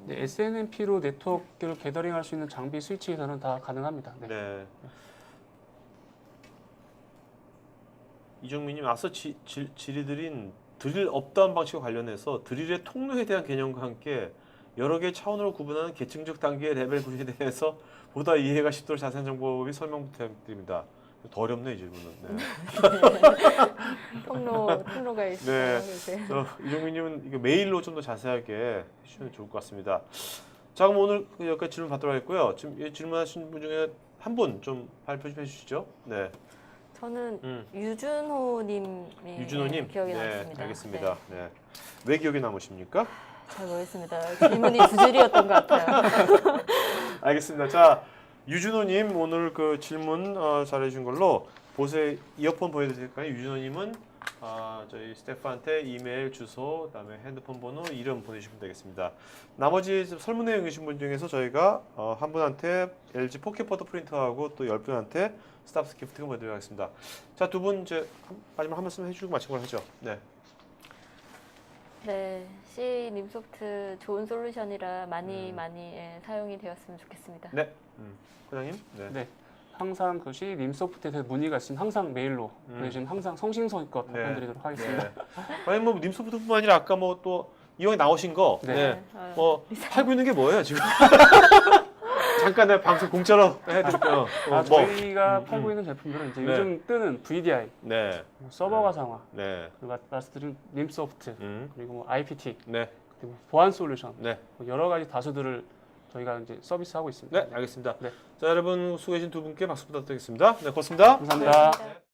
SNMP로 네트워크를 게더링할 수 있는 장비 스위치에서는 다 가능합니다. 네. 네. 이정민님, 앞서 질의드린 드릴 업다운 방식과 관련해서 드릴의 통로에 대한 개념과 함께 여러 개의 차원으로 구분하는 계층적 단계의 레벨 분리에 대해서 보다 이해가 쉽도록 자세한 정보 및 설명 부탁드립니다. 더 어렵네 이 질문은. 네. 통로가 있어요. 네. 이종민님은 이거 메일로 좀 더 자세하게 해주시면 좋을 것 같습니다. 자, 그럼 오늘 여기까지 질문 받도록 하겠고요. 지금 질문하신 분 중에 한 분 좀 발표 좀 해주시죠. 네. 저는 유준호님이 기억이 남습니다. 알겠습니다. 네. 왜 기억에 남으십니까? 잘 모르겠습니다. 질문이 두 줄이었던 것 같아요. 알겠습니다. 자, 유준호님 오늘 그 질문 잘해준 걸로 보세 이어폰 보여드릴까요? 유준호님은 저희 스태프한테 이메일 주소, 그다음에 핸드폰 번호, 이름 보내주시면 되겠습니다. 나머지 설문에 응해주신 분 중에서 저희가 한 분한테 LG 포켓포터 프린터하고 또 10분한테 스탑스 기프트가 보내드리도록 하겠습니다. 자, 두 분 이제 마지막 한 말씀 해주고 마친 걸 하죠. 네. 네, C 님소프트 좋은 솔루션이라 많이 사용이 되었으면 좋겠습니다. 네. 과장님. 네. 네. 항상 그것이 님소프트에 대해서 문의가 있으면 항상 메일로 보내주시면 항상 성심성의껏 네. 답변드리도록 하겠습니다. 네. 아니 뭐 님소프트뿐만 아니라 아까 뭐 또 이왕 나오신 거, 네. 뭐 팔고 있는 게 뭐예요 지금? 잠깐 내가 방송 공짜로 해드릴게요. 저희가 팔고 있는 제품들은 이제 네. 요즘 뜨는 VDI, 네, 뭐 서버 가상화, 네, 그리고 말씀드린 님소프트, 그리고 뭐 IPT, 네, 그리고 보안 솔루션, 네. 뭐 여러 가지 다수들을 저희가 이제 서비스하고 있습니다. 네, 알겠습니다. 네. 자, 여러분 수고해주신 두 분께 박수 부탁드리겠습니다. 네, 고맙습니다. 감사합니다. 네.